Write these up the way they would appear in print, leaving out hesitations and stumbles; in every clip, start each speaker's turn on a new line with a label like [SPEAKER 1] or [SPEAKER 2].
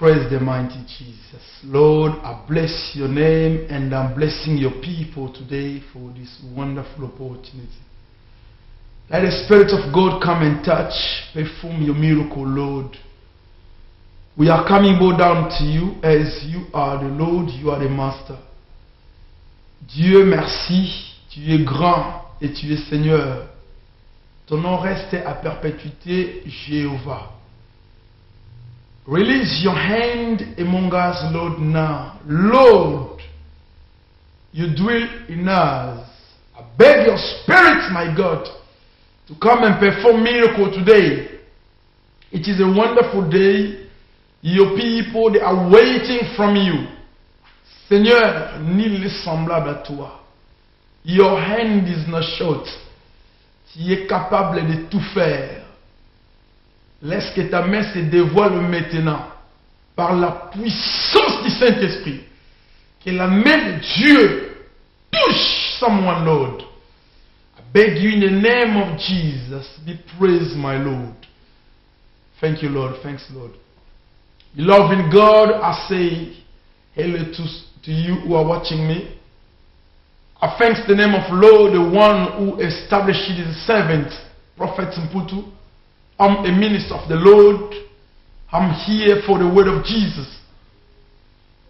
[SPEAKER 1] Praise the mighty Jesus. Lord, I bless your name and I'm blessing your people today for this wonderful opportunity. Let the Spirit of God come and touch, perform your miracle, Lord. We are coming bow down to you as you are the Lord, you are the Master. Dieu, merci, tu es grand et tu es Seigneur. Ton nom reste à perpétuité, Jéhovah. Release your hand among us, Lord, now. Lord, you dwell in us. I beg your Spirit, my God, to come and perform miracle today. It is a wonderful day. Your people, they are waiting from you. Seigneur, nul n'est semblable à toi. Your hand is not short. Tu es capable de tout faire. Laisse que ta main se dévoile maintenant par la puissance du Saint-Esprit. Que la main de Dieu touche someone, Lord. I beg you in the name of Jesus, be praised, my Lord. Thank you, Lord. Thanks, Lord. Beloved God, I say hello to you who are watching me. I thank the name of Lord, the one who established his servant, Prophet Mputu. I'm a minister of the Lord. I'm here for the word of Jesus.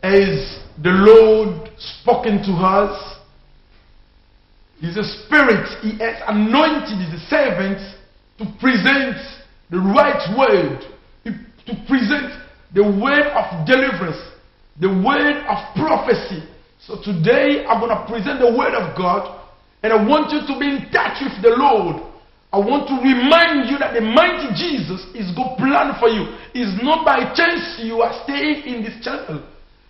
[SPEAKER 1] As the Lord spoken to us, He's a spirit. He has anointed his servants to present the right word, to present the word of deliverance, the word of prophecy. So today I'm going to present the word of God, and I want you to be in touch with the Lord. I want to remind you that the mighty Jesus is God's plan for you. It's not by chance you are staying in this channel.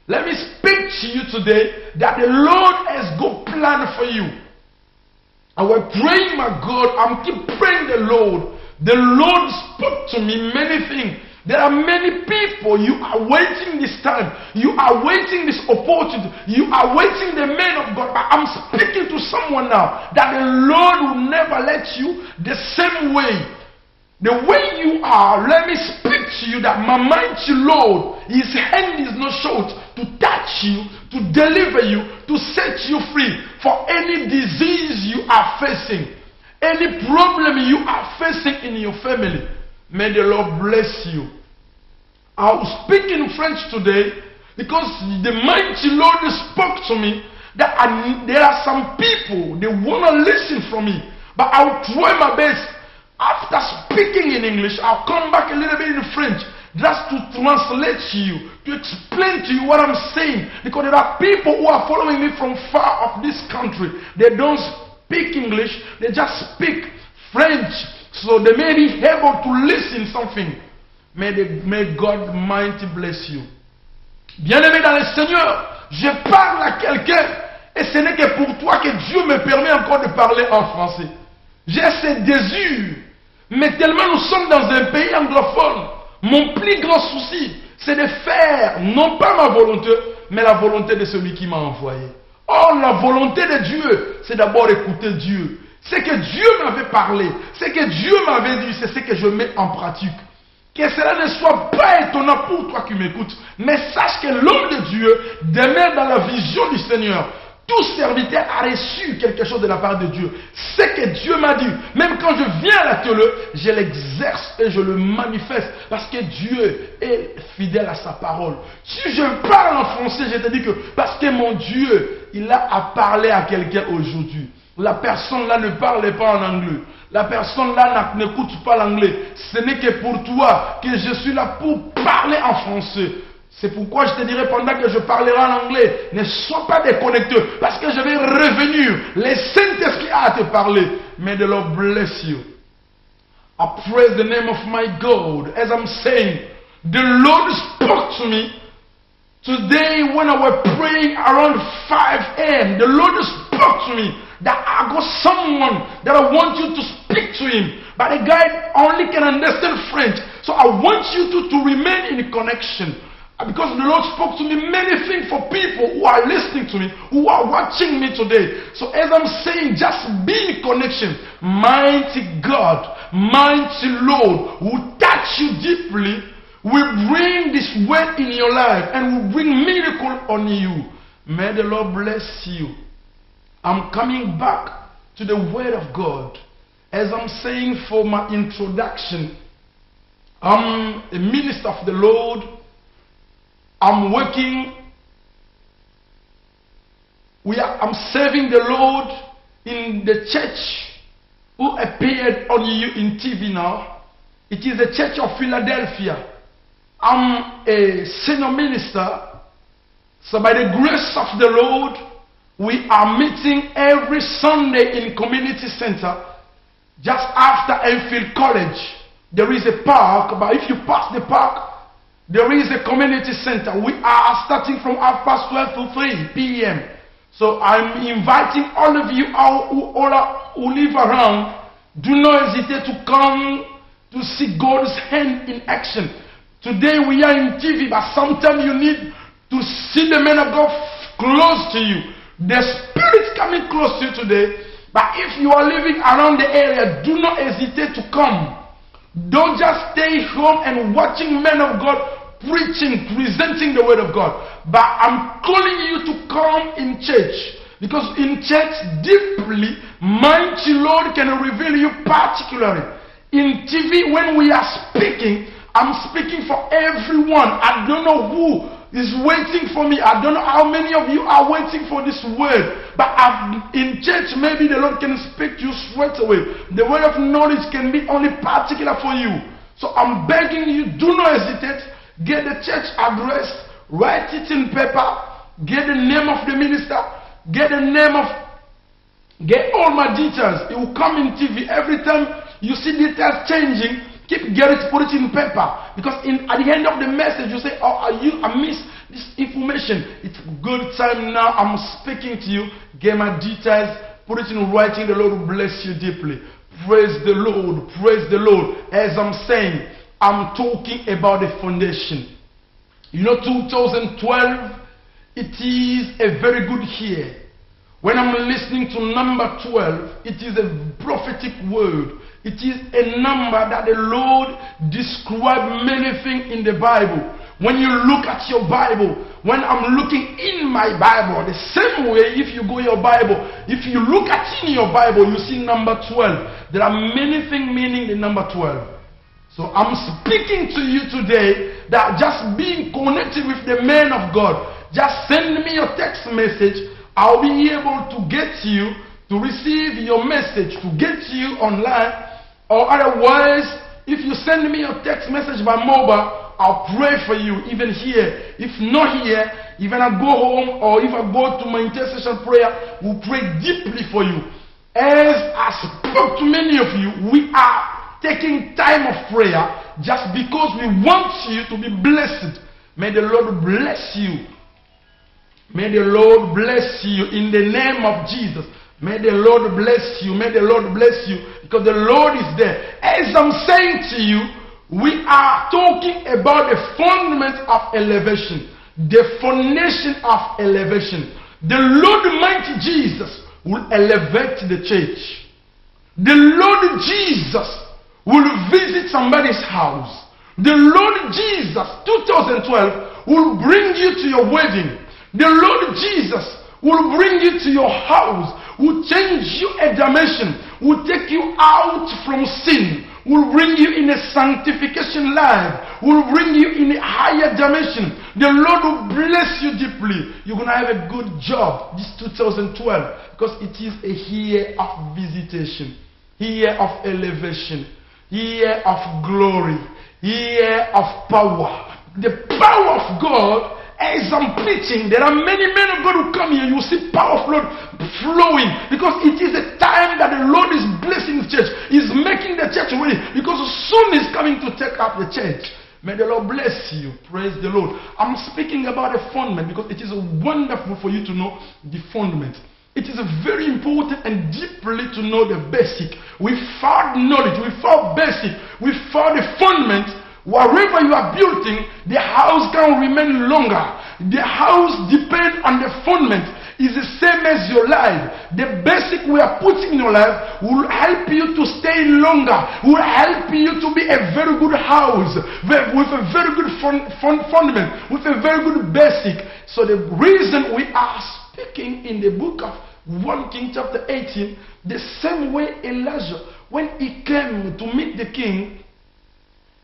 [SPEAKER 1] Let me speak to you today that the Lord has God's plan for you. I was praying, my God, I'm keep praying the Lord. The Lord spoke to me many things. There are many people, you are waiting this time. You are waiting this opportunity. You are waiting the man of God. But I'm speaking to someone now that the Lord will never let you the same way. The way you are, let me speak to you that my mighty Lord, his hand is not short to touch you, to deliver you, to set you free for any disease you are facing, any problem you are facing in your family. May the Lord bless you. I'll speak in French today because the mighty Lord spoke to me that there are some people, they want to listen from me. But I'll try my best. After speaking in English, I'll come back a little bit in French just to translate to you, to explain to you what I'm saying. Because there are people who are following me from far off this country. They don't speak English, they just speak French. So they may be able to listen something. May God mighty bless you. Bien-aimé dans le Seigneur, je parle à quelqu'un et ce n'est que pour toi que Dieu me permet encore de parler en français. J'ai ce désir, mais tellement nous sommes dans un pays anglophone, mon plus grand souci, c'est de faire non pas ma volonté, mais la volonté de celui qui m'a envoyé. Or, la volonté de Dieu, c'est d'abord écouter Dieu. Ce que Dieu m'avait parlé, ce que Dieu m'avait dit, c'est ce que je mets en pratique. Que cela ne soit pas étonnant pour toi qui m'écoutes, mais sache que l'homme de Dieu demeure dans la vision du Seigneur. Tout serviteur a reçu quelque chose de la part de Dieu. Ce que Dieu m'a dit, même quand je viens à la télé, je l'exerce et je le manifeste parce que Dieu est fidèle à sa parole. Si je parle en français, je te dis que parce que mon Dieu, il a à parler à quelqu'un aujourd'hui. La personne là ne parle pas en anglais. La personne là n'écoute pas l'anglais. Ce n'est que pour toi que je suis là pour parler en français. C'est pourquoi je te dirai pendant que je parlerai en anglais, ne sois pas déconnecté. Parce que je vais revenir. Le Saint-Esprit a te parler. May the Lord bless you. I praise the name of my God. As I'm saying, the Lord spoke to me today when I was praying around 5 a.m. The Lord spoke to me that I got someone that I want you to speak to him. But the guy only can understand French. So I want you to remain in connection. Because the Lord spoke to me many things for people who are listening to me, who are watching me today. So as I'm saying, just be in connection. Mighty God, mighty Lord will touch you deeply will bring this word in your life and will bring miracle on you. May the Lord bless you. I'm coming back to the word of God. As I'm saying for my introduction, I'm a minister of the Lord. I'm working. I'm serving the Lord in the church who appeared on you in TV now. It is the Church of Philadelphia. I'm a senior minister. So by the grace of the Lord, we are meeting every Sunday in Community Center. Just after Enfield College, there is a park. But if you pass the park, there is a community center. We are starting from 12:30 to 3 p.m. So I'm inviting all of you who live around. Do not hesitate to come to see God's hand in action. Today we are in TV, but sometimes you need to see the man of God close to you. The Spirit coming close to you today. But if you are living around the area, do not hesitate to come. Don't just stay home and watching men of God preaching, presenting the word of God. But I'm calling you to come in church. Because in church, deeply, mighty Lord can reveal you particularly. In TV, when we are speaking, I'm speaking for everyone. I don't know who is waiting for me. I don't know how many of you are waiting for this word. But in church, maybe the Lord can speak to you straight away. The word of knowledge can be only particular for you. So I'm begging you, do not hesitate. Get the church address, write it in paper, get the name of the minister, get all my details. It will come in TV. Every time you see details changing, put it in paper. Because at the end of the message, you say, oh, I missed this information. It's good time now. I'm speaking to you. Get my details, put it in writing. The Lord will bless you deeply. Praise the Lord. Praise the Lord. As I'm saying, I'm talking about the foundation. You know, 2012, it is a very good year. When I'm listening to number 12, it is a prophetic word. It is a number that the Lord describes many things in the Bible. When you look at your Bible, when I'm looking in my Bible, the same way if you go your Bible, if you look at in your Bible, you see number 12. There are many things meaning the number 12. So I'm speaking to you today that just being connected with the man of God, just send me your text message. I'll be able to get you, to receive your message, to get you online. Or otherwise, if you send me your text message by mobile, I'll pray for you even here. If not here, even I go home or if I go to my intercession prayer, we'll pray deeply for you. As I spoke to many of you, we are taking time of prayer just because we want you to be blessed. May the Lord bless you. May the Lord bless you in the name of Jesus. May the Lord bless you. May the Lord bless you because the Lord is there. As I'm saying to you, we are talking about the fundament of elevation. The foundation of elevation. The Lord mighty Jesus will elevate the church. The Lord Jesus will visit somebody's house. The Lord Jesus, 2012, will bring you to your wedding. The Lord Jesus will bring you to your house, will change you a dimension, will take you out from sin, will bring you in a sanctification life, will bring you in a higher dimension. The Lord will bless you deeply. You're going to have a good job this 2012 because it is a year of visitation, year of elevation, year of glory, year of power. The power of God, as I'm preaching, there are many men of God who come here. You see power of Lord flowing because it is a time that the Lord is blessing the church. He's making the church ready because soon He's coming to take up the church. May the Lord bless you. Praise the Lord. I'm speaking about the fundament because it is wonderful for you to know the fundament. It is very important and deeply to know the basic. Without knowledge, without basic, without the fundament, wherever you are building, the house can remain longer. The house depends on the fundament. It's the same as your life. The basic we are putting in your life will help you to stay longer, will help you to be a very good house, with a very good fundament, with a very good basic. So the reason we are speaking in the book of 1 King chapter 18, the same way Elijah, when he came to meet the king,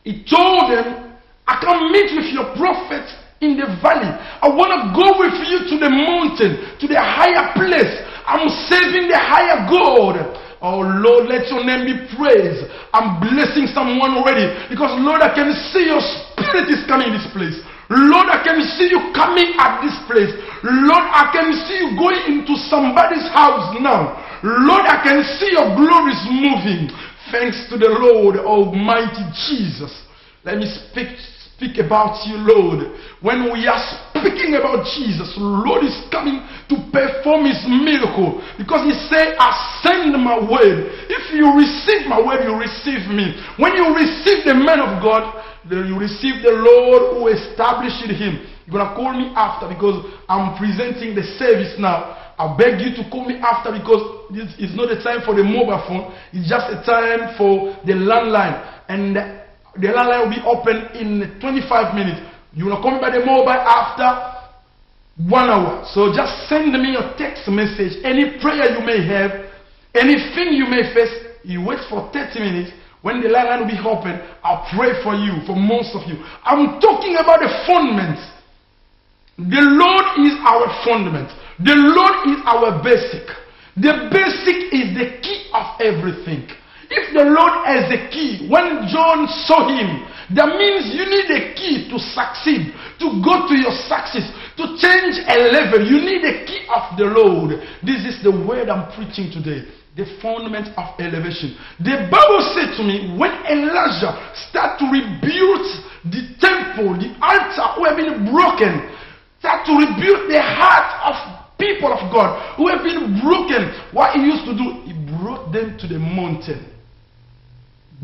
[SPEAKER 1] he told him, I can meet with your prophet in the valley. I want to go with you to the mountain, to the higher place. I'm saving the higher God. Oh Lord, let your name be praised. I'm blessing someone already, because Lord, I can see your spirit is coming in this place. Lord, I can see you coming at this place. Lord, I can see you going into somebody's house now. Lord, I can see your glories moving. Thanks to the Lord Almighty Jesus. Let me speak about you, Lord. When we are speaking about Jesus, Lord is coming to perform his miracle, because he said, I send my word. If you receive my word, you receive me. When you receive the man of God, you receive the Lord who established him. You're going to call me after, because I'm presenting the service now. I beg you to call me after, because it's not a time for the mobile phone. It's just a time for the landline. And the landline will be open in 25 minutes. You will call me by the mobile after 1 hour. So just send me your text message. Any prayer you may have, anything you may face, you wait for 30 minutes. When the landline will be open, I'll pray for you, for most of you. I'm talking about the fundament. The Lord is our fundament. The Lord is our basic. The basic is the key of everything. If the Lord has a key, when John saw him, that means you need a key to succeed, to go to your success, to change a level. You need a key of the Lord. This is the word I'm preaching today. The fundament of elevation. The Bible said to me, when Elijah started to rebuild the temple, the altar who have been broken, start to rebuild the heart of people of God who have been broken, what he used to do, he brought them to the mountain.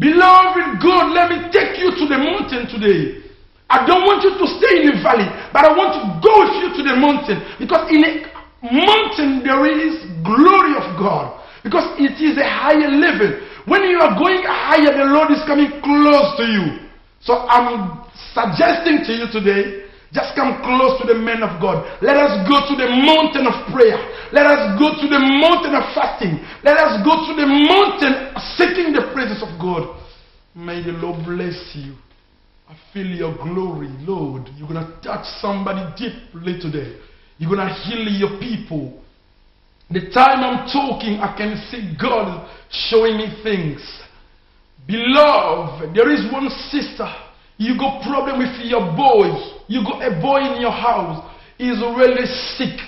[SPEAKER 1] Beloved God, let me take you to the mountain today. I don't want you to stay in the valley, but I want to go with you to the mountain, because in a mountain there is glory of God, because it is a higher level. When you are going higher, the Lord is coming close to you. So I'm suggesting to you today, just come close to the man of God. Let us go to the mountain of prayer. Let us go to the mountain of fasting. Let us go to the mountain seeking the presence of God. May the Lord bless you. I feel your glory, Lord. You're going to touch somebody deeply today. You're going to heal your people. The time I'm talking, I can see God showing me things. Beloved, there is one sister. You got problem with your boy. You got a boy in your house. He's really sick.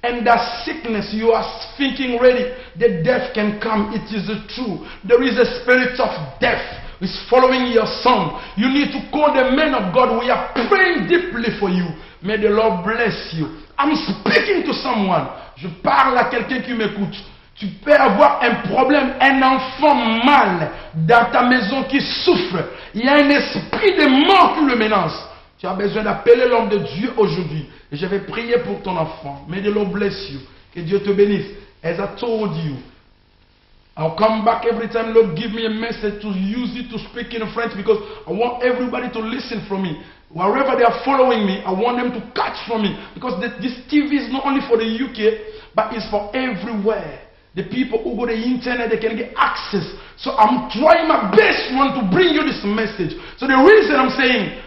[SPEAKER 1] And that sickness, you are thinking really, the death can come. It is true. There is a spirit of death. It's following your son. You need to call the men of God. We are praying deeply for you. May the Lord bless you. I'm speaking to someone. Je parle à quelqu'un qui m'écoute. Tu peux avoir un problème, un enfant mal dans ta maison qui souffre. Il y a un esprit de mort qui le menace. Tu as besoin d'appeler l'homme de Dieu aujourd'hui. Et je vais prier pour ton enfant. May the Lord bless you. Que Dieu te bénisse. As I told you, I'll come back every time Lord give me a message to use it to speak in French, because I want everybody to listen from me. Wherever they are following me, I want them to catch from me. Because this TV is not only for the UK, but it's for everywhere. The people who go to the internet, they can get access. So I'm trying my best to bring you this message. So the reason I'm saying,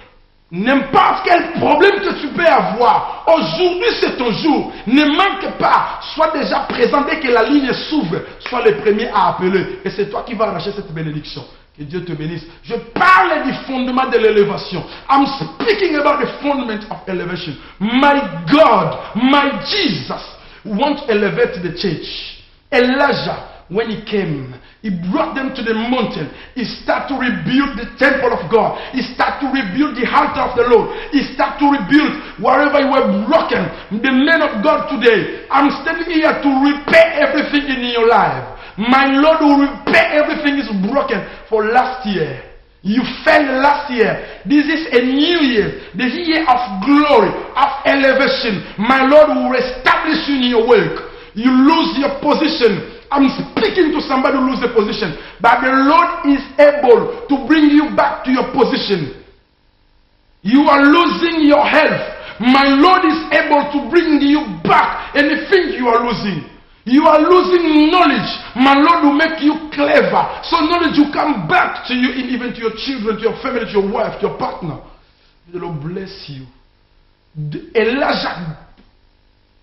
[SPEAKER 1] n'importe quel problème que tu peux avoir, aujourd'hui c'est ton jour. Ne manque pas. Sois déjà présent dès que la ligne s'ouvre. Sois le premier à appeler. Et c'est toi qui vas arracher cette bénédiction. Que Dieu te bénisse. Je parle du fondement de l'élévation. I'm speaking about the fundament of elevation. My God, my Jesus wants to elevate the church. Elijah, when he came, he brought them to the mountain. He started to rebuild the temple of God. He started to rebuild the altar of the Lord. He started to rebuild wherever you were broken. The men of God today, I'm standing here to repair everything in your life. My Lord will repair everything is broken. For last year, You failed last year. This is a new year. The year of glory, of elevation. My Lord will establish you in your work. You lose your position. I'm speaking to somebody who lose a position. But the Lord is able to bring you back to your position. You are losing your health. My Lord is able to bring you back anything you are losing. You are losing knowledge. My Lord will make you clever. So knowledge will come back to you, even to your children, to your family, to your wife, to your partner. The Lord bless you. Elijah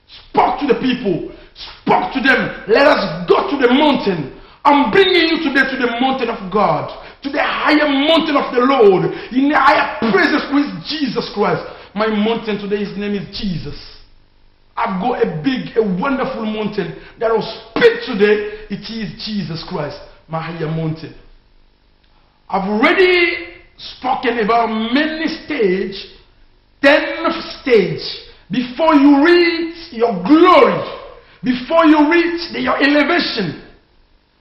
[SPEAKER 1] spoke to the people. Spoke to them. Let us go to the mountain. I'm bringing you today to the mountain of God. To the higher mountain of the Lord. In the higher presence with Jesus Christ. My mountain today, his name is Jesus. I've got a wonderful mountain that will speak today. It is Jesus Christ, my higher mountain. I've already spoken about many stages. 10th stage. Before you reach your glory, before you reach your elevation,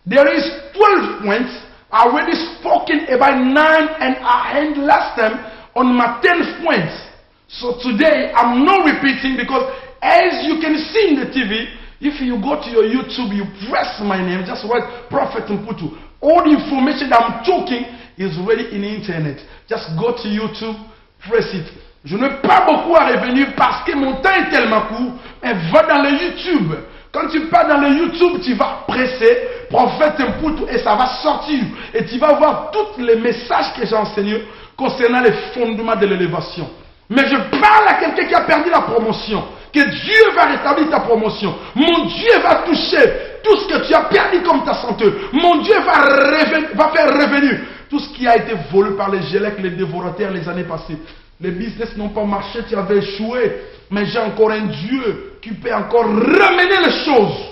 [SPEAKER 1] there is 12 points. I already spoken about 9 and I end last time on my 10th point. So today I'm not repeating because as you can see in the TV, if you go to your YouTube, you press my name, just write Prophet Mputu. All the information that I'm talking is already in the internet. Just go to YouTube, press it. Je n'ai pas beaucoup à revenir parce que mon temps est tellement court, mais va dans le YouTube. Quand tu pars dans le YouTube, tu vas presser Prophète Mputu et ça va sortir. Et tu vas voir tous les messages que j'ai enseignés concernant les fondements de l'élévation. Mais je parle à quelqu'un qui a perdu la promotion. Que Dieu va rétablir ta promotion. Mon Dieu va toucher tout ce que tu as perdu comme ta santé. Mon Dieu va faire revenir tout ce qui a été volé par les Gélèques, les dévorateurs les années passées. Les business n'ont pas marché, tu avais échoué. Mais j'ai encore un Dieu qui peut encore ramener les choses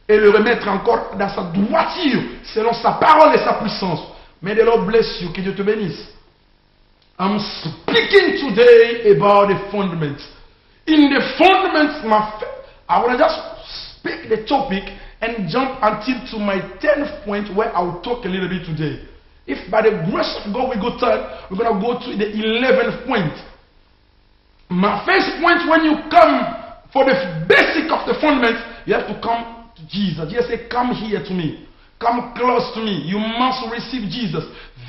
[SPEAKER 1] et le remettre encore dans sa droiture selon sa parole et sa puissance. May the Lord bless you. Que Dieu te bénisse. I'm speaking today about the fundamentals. In the fundamentals, I want to just speak the topic and jump until to my 10th point where I will talk a little bit today. If by the grace of God we go time, we're going to go to the 11th point. My first point, when you come for the basic of the fundamentals, you have to come to Jesus. Jesus said, come here to me. Come close to me. You must receive Jesus.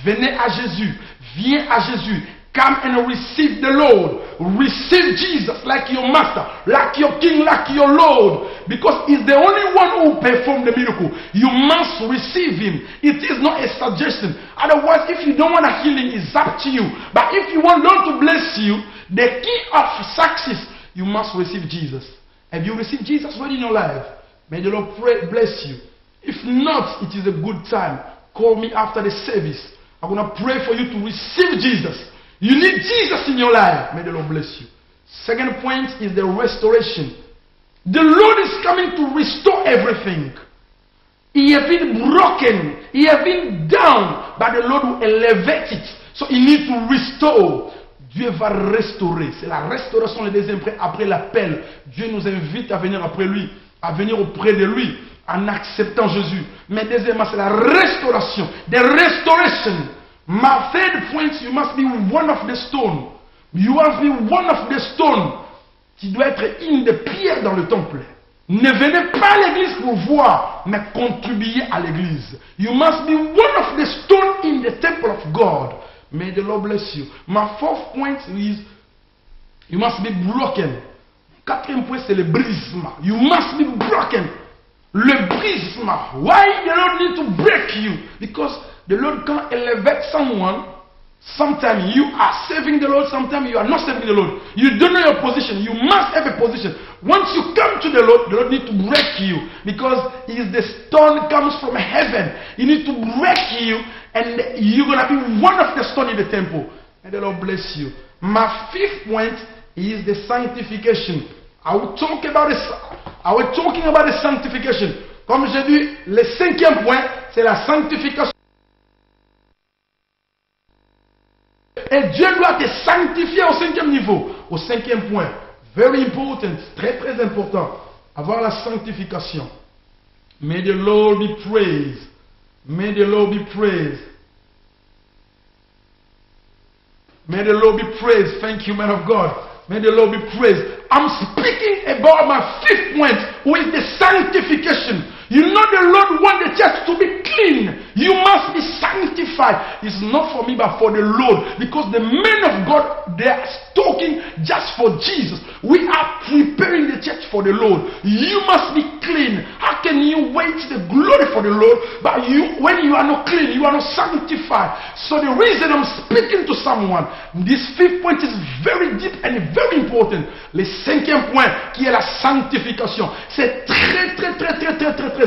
[SPEAKER 1] Venez à Jésus. Viens à Jésus. Come and receive the Lord. Receive Jesus like your master, like your king, like your Lord. Because he's the only one who performed the miracle. You must receive him. It is not a suggestion. Otherwise, if you don't want a healing, it's up to you. But if you want Lord to bless you, the key of success, you must receive Jesus. Have you received Jesus already in your life? May the Lord bless you. If not, it is a good time. Call me after the service. I'm going to pray for you to receive Jesus. You need Jesus in your life. May the Lord bless you. Second point is the restoration. The Lord is coming to restore everything. He has been broken. He has been down. But the Lord will elevate it. So he needs to restore. Dieu va restaurer. C'est la restauration le deuxième après l'appel. Dieu nous invite à venir après lui. À venir auprès de lui. En acceptant Jésus. Mais deuxièmement, c'est la restauration. The restoration. My third point, you must be one of the stone. You must be one of the stone. Tu dois être une des pierres dans le temple. Ne venez pas à l'église pour voir, mais contribuez à l'église. You must be one of the stone in the temple of God. May the Lord bless you. My fourth point is, you must be broken. Quatrième point, c'est le brisement. You must be broken. Le brisement. Why the Lord need to break you? Because the Lord can elevate someone. Sometimes you are serving the Lord, sometimes you are not serving the Lord. You don't know your position. You must have a position. Once you come to the Lord needs to break you. Because the stone comes from heaven. He needs to break you and you're going to be one of the stone in the temple. And the Lord bless you. My fifth point is the sanctification. I will talk about this. I was talking about the sanctification. Comme j'ai dit, le cinquième point, c'est la sanctification. Et Dieu doit te sanctifier au cinquième niveau. Au cinquième point. Very important. Très très important. Avoir la sanctification. May the Lord be praised. May the Lord be praised. May the Lord be praised. Thank you, man of God. May the Lord be praised. I'm speaking about my fifth point, which is the sanctification. You know the Lord wants the church to be clean. You must be sanctified. It's not for me but for the Lord. Because the men of God, they are talking just for Jesus. We are preparing the church for the Lord. You must be clean. How can you wait the glory for the Lord, but when you are not clean, you are not sanctified? So the reason I'm speaking to someone, this fifth point is very deep and very important. Le cinquième point, qui est la sanctification. C'est très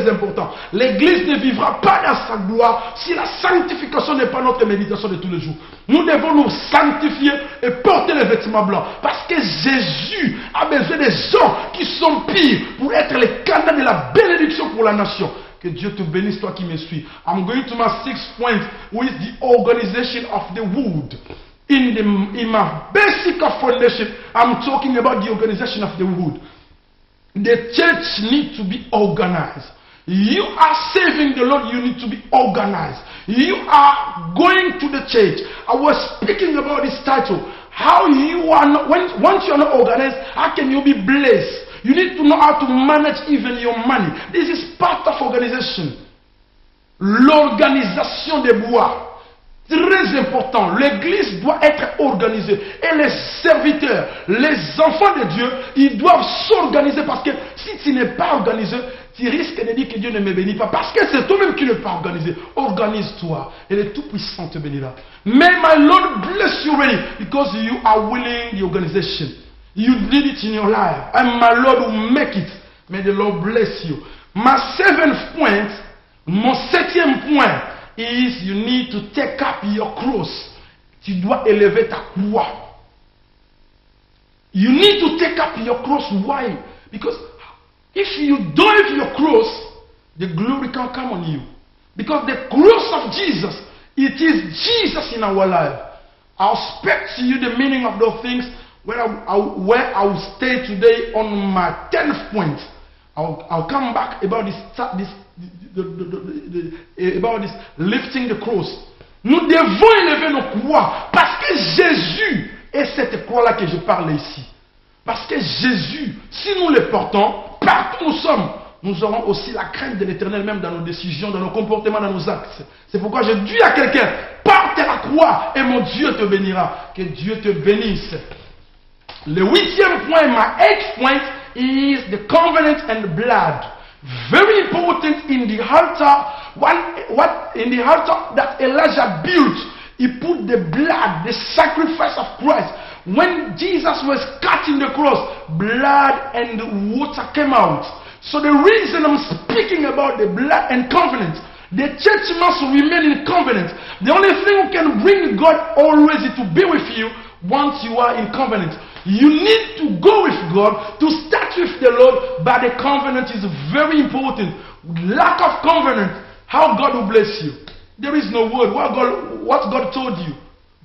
[SPEAKER 1] important. L'église ne vivra pas dans sa gloire si la sanctification n'est pas notre méditation de tous les jours. Nous devons nous sanctifier et porter les vêtements blancs. Parce que Jésus a besoin des gens qui sont purs pour être les canaux de la bénédiction pour la nation. Que Dieu te bénisse, toi qui me suis. I'm going to my sixth point, which is the organization of the wood. In my basic foundation, I'm talking about the organization of the wood. The church needs to be organized. You are serving the Lord, you need to be organized. You are going to the church. I was speaking about this title. How you are not, once you are not organized, how can you be blessed? You need to know how to manage even your money. This is part of organization. L'organisation des bois. Très important, l'église doit être organisée. Et les serviteurs, les enfants de Dieu, ils doivent s'organiser parce que si tu n'es pas organisé, tu risques de dire que Dieu ne me bénit pas. Parce que c'est toi-même qui n'es pas organisé. Organise-toi et le Tout-Puissant te bénira. May my Lord bless you really because you are willing the organization. You need it in your life. And my Lord will make it. May the Lord bless you. My seventh point, mon septième point, is you need to take up your cross. Tu dois élever ta croix. You need to take up your cross. Why? Because if you don't have your cross, the glory can come on you. Because the cross of Jesus, it is Jesus in our life. I'll speak to you the meaning of those things where I will stay today on my 10th point. I'll come back about about this lifting the cross. Nous devons élever nos croix parce que Jésus est cette croix-là que je parle ici. Parce que Jésus, si nous le portons, partout où nous sommes, nous aurons aussi la crainte de l'Éternel même dans nos décisions, dans nos comportements, dans nos actes. C'est pourquoi je dis à quelqu'un, porte la croix et mon Dieu te bénira. Que Dieu te bénisse. Le huitième point, my eighth point, is the covenant and the blood. Very important in the altar. What in the altar that Elijah built, he put the blood, the sacrifice of Christ. When Jesus was cutting the cross, blood and water came out. So the reason I'm speaking about the blood and covenant, the church must remain in covenant. The only thing who can bring God always to be with you once you are in covenant. You need to go with God, to start with the Lord, but the covenant is very important. Lack of covenant, how God will bless you. There is no word. What God told you.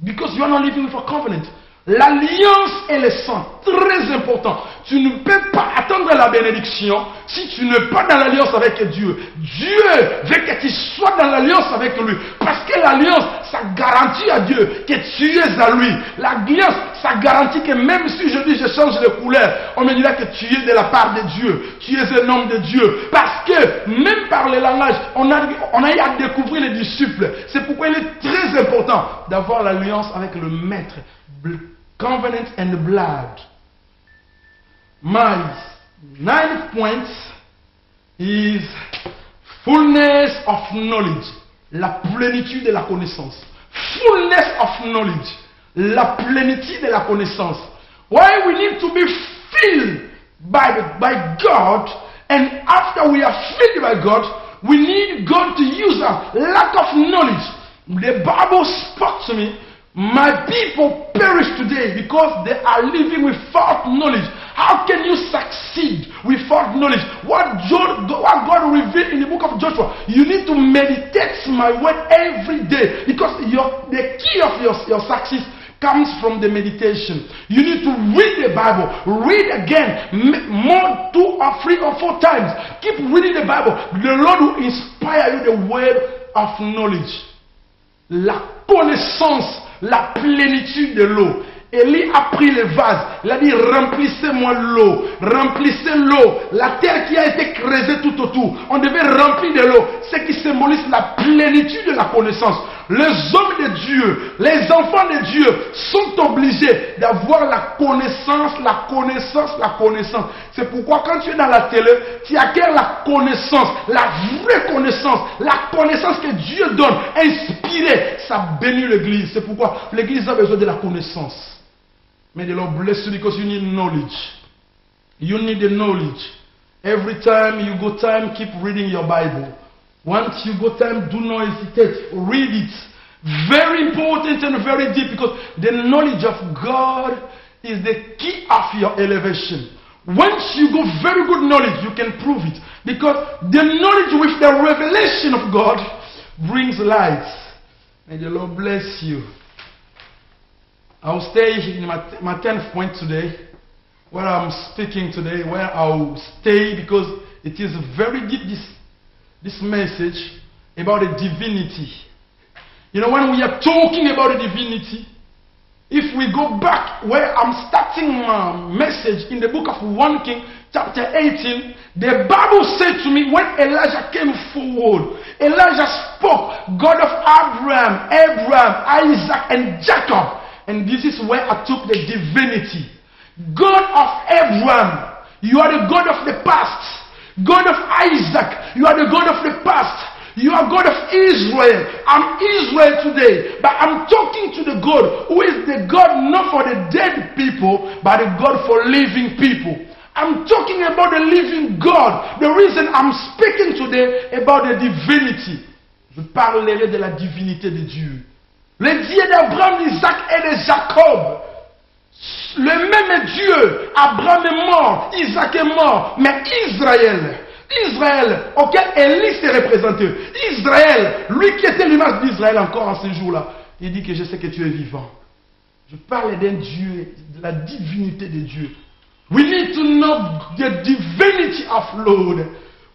[SPEAKER 1] Because you are not living with a covenant. L'alliance et le sang, très important. Tu ne peux pas attendre la bénédiction si tu n'es pas dans l'alliance avec Dieu. Dieu veut que tu sois dans l'alliance avec lui. Parce que l'alliance, ça garantit à Dieu que tu es à lui. L'alliance, ça garantit que même si je dis je change de couleur, on me dira que tu es de la part de Dieu. Tu es un homme de Dieu. Parce que même par le langage, on a eu à découvrir les disciples. C'est pourquoi il est très important d'avoir l'alliance avec le Maître. Covenant and the blood. My ninth point is fullness of knowledge. La plénitude de la connaissance. Fullness of knowledge. La plénitude de la connaissance. Why we need to be filled by God, and after we are filled by God, we need God to use us. Lack of knowledge. The Bible spoke to me. My people perish today because they are living without knowledge. How can you succeed without knowledge? What God revealed in the book of Joshua, you need to meditate my word every day, because the key of your success comes from the meditation. You need to read the Bible. Read again, more 2 or 3 or 4 times. Keep reading the Bible. The Lord will inspire you the word of knowledge. La connaissance. la plénitude de l'eau. Élie a pris les vases, il a dit remplissez-moi l'eau, remplissez l'eau, la terre qui a été creusée tout autour, on devait remplir de l'eau, ce qui symbolise la plénitude de la connaissance. Les hommes de Dieu, les enfants de Dieu sont obligés d'avoir la connaissance, la connaissance, la connaissance. C'est pourquoi quand tu es dans la télé, tu acquiers la connaissance, la vraie connaissance, la connaissance que Dieu donne, inspirée, ça bénit l'église. C'est pourquoi l'église a besoin de la connaissance. May the Lord bless you because you need knowledge. You need the knowledge. Every time you go time, keep reading your Bible. Once you go time, do not hesitate. Read it. Very important and very deep because the knowledge of God is the key of your elevation. Once you go very good knowledge, you can prove it. Because the knowledge with the revelation of God brings light. May the Lord bless you. I'll stay in my 10th point today, where I'm speaking today, where I'll stay because it is very deep, this message about the divinity. You know, when we are talking about the divinity, if we go back where I'm starting my message in the book of 1 King, chapter 18, the Bible said to me when Elijah came forward, Elijah spoke, God of Abraham, Isaac, and Jacob. And this is where I took the divinity. God of Abraham, you are the God of the past. God of Isaac, you are the God of the past. You are God of Israel. I'm Israel today. But I'm talking to the God who is the God not for the dead people, but the God for living people. I'm talking about the living God. The reason I'm speaking today about the divinity. Je parlerai de la divinité de Dieu. Le Dieu d'Abraham, d'Isaac et de Jacob. Le même Dieu, Abraham est mort, Isaac est mort, mais Israël, auquel Élie s'est représenté, Israël, lui qui était l'image d'Israël encore en ce jour-là, il dit que je sais que tu es vivant. Je parle d'un Dieu, de la divinité de Dieu. We need to know the divinity of Lord.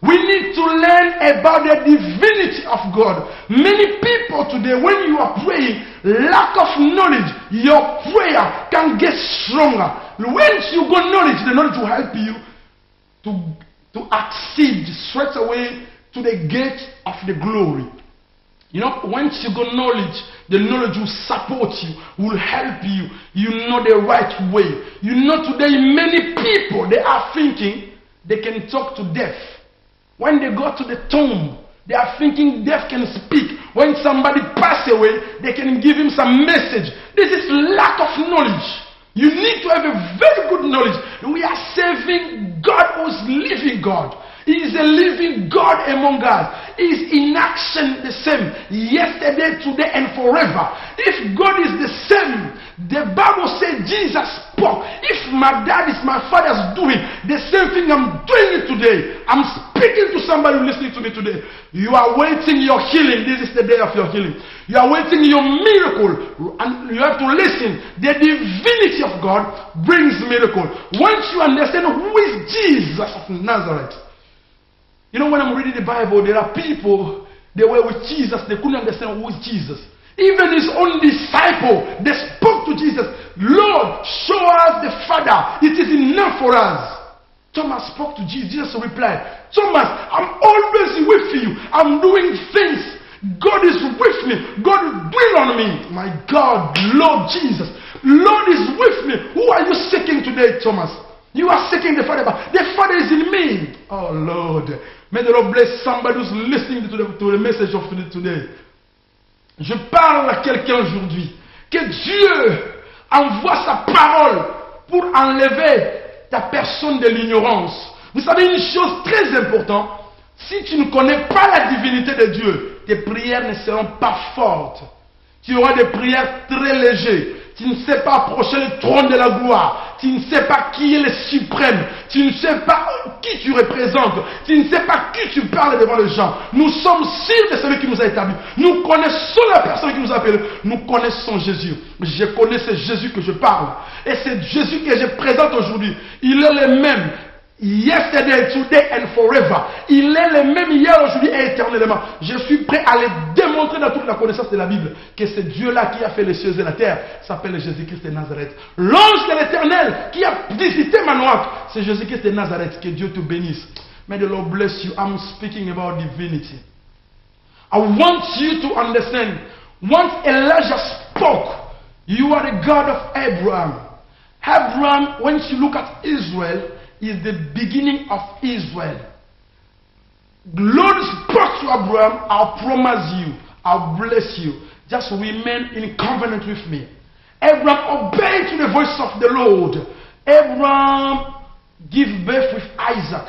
[SPEAKER 1] We need to learn about the divinity of God. Many people today, when you are praying, lack of knowledge, your prayer can get stronger. Once you got knowledge, the knowledge will help you to accede straight away to the gate of the glory. You know, once you got knowledge, the knowledge will support you, will help you. You know the right way. You know today many people, they are thinking they can talk to death. When they go to the tomb, they are thinking death can speak. When somebody passes away, they can give him some message. This is lack of knowledge. You need to have a very good knowledge. We are serving God who is living God. He is a living God among us. He is in action the same, yesterday, today, and forever. If God is the same, the Bible says Jesus spoke. If my dad is my father's doing the same thing I'm doing it today, I'm speaking to somebody listening to me today. You are waiting your healing. This is the day of your healing. You are waiting your miracle, and you have to listen. The divinity of God brings miracle. Once you understand who is Jesus of Nazareth. You know, when I'm reading the Bible, there are people, they were with Jesus, they couldn't understand who is Jesus. Even his own disciple, they spoke to Jesus, Lord, show us the Father. It is enough for us. Thomas spoke to Jesus. Jesus replied, Thomas, I'm always with you. I'm doing things. God is with me. God will dwell on me. My God, Lord Jesus. Lord is with me. Who are you seeking today, Thomas? You are seeking the Father, but the Father is in me. Oh Lord. May the Lord bless somebody who's listening to the message of today. Je parle à quelqu'un aujourd'hui. Que Dieu envoie sa parole pour enlever ta personne de l'ignorance. Vous savez une chose très importante. Si tu ne connais pas la divinité de Dieu, tes prières ne seront pas fortes. Tu auras des prières très légères. Tu ne sais pas approcher le trône de la gloire. Tu ne sais pas qui est le suprême. Tu ne sais pas qui tu représentes. Tu ne sais pas qui tu parles devant les gens. Nous sommes sûrs de celui qui nous a établis. Nous connaissons la personne qui nous a appelés. Nous connaissons Jésus. Je connais ce Jésus que je parle. Et c'est Jésus que je présente aujourd'hui. Il est le même. Yesterday, today and forever. Il est le même hier, aujourd'hui et éternellement. Je suis prêt à le démontrer dans toute la connaissance de la Bible que ce Dieu-là qui a fait les cieux et la terre s'appelle Jésus-Christ de Nazareth. L'ange de l'Éternel qui a visité Manoach, c'est Jésus-Christ de Nazareth. Que Dieu te bénisse. May the Lord bless you. I'm speaking about divinity. I want you to understand. Once Elijah spoke, you are the God of Abraham. Abraham, when you look at Israel, is the beginning of Israel. The Lord spoke to Abraham, I'll promise you, I'll bless you. Just remain in covenant with me. Abraham obeyed to the voice of the Lord. Abraham gave birth with Isaac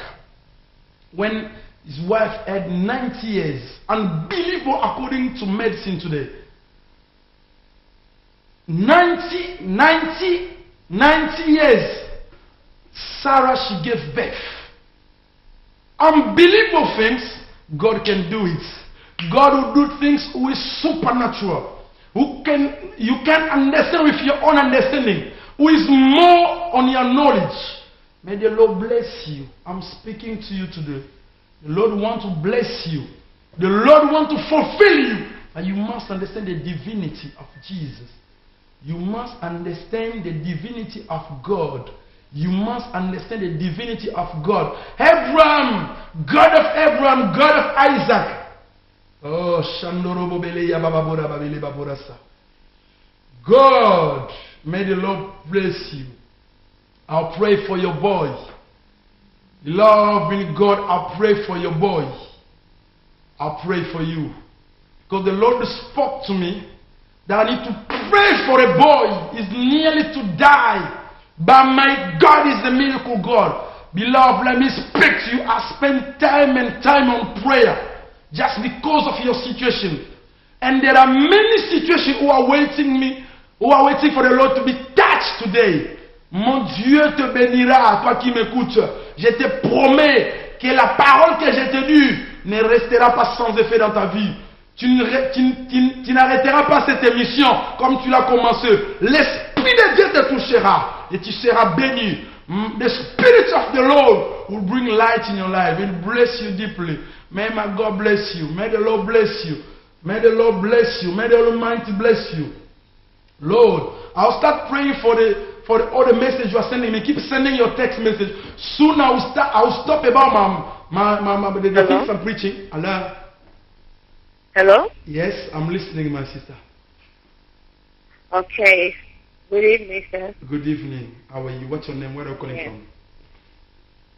[SPEAKER 1] when his wife had 90 years. Unbelievable according to medicine today. 90 years. Sarah, she gave birth. Unbelievable things, God can do it. God will do things who is supernatural. You can understand with your own understanding. Who is more on your knowledge. May the Lord bless you. I'm speaking to you today. The Lord wants to bless you. The Lord wants to fulfill you. And you must understand the divinity of Jesus. You must understand the divinity of God. You must understand the divinity of God. Abraham, God of Abraham, God of Isaac. Oh, God, may the Lord bless you. I'll pray for your boy. Loving God, I'll pray for your boy. I'll pray for you. Because the Lord spoke to me that I need to pray for a boy. He's nearly to die. But my God is a miracle God. Beloved, let me speak to you. I spend time and time on prayer just because of your situation. And there are many situations who are waiting for the Lord to be touched today. Mon Dieu te bénira, toi qui m'écoutes. Je te promets que la parole que je te dis ne restera pas sans effet dans ta vie. Tu n'arrêteras pas cette émission comme tu l'as commencé. L'Esprit de Dieu te touchera. Et tu seras béni. The Spirit of the Lord will bring light in your life. It will bless you deeply. May my God bless you. May the Lord bless you. May the Lord bless you. May the Almighty bless you. Lord, I'll start praying for all the message you are sending me. Keep sending your text message. Soon I'll stop about the things I'm preaching. Allah.
[SPEAKER 2] Hello?
[SPEAKER 1] Yes, I'm listening, my sister.
[SPEAKER 2] Okay. Good evening, sir.
[SPEAKER 1] Good evening. How are you? What's your name? Where are you calling from?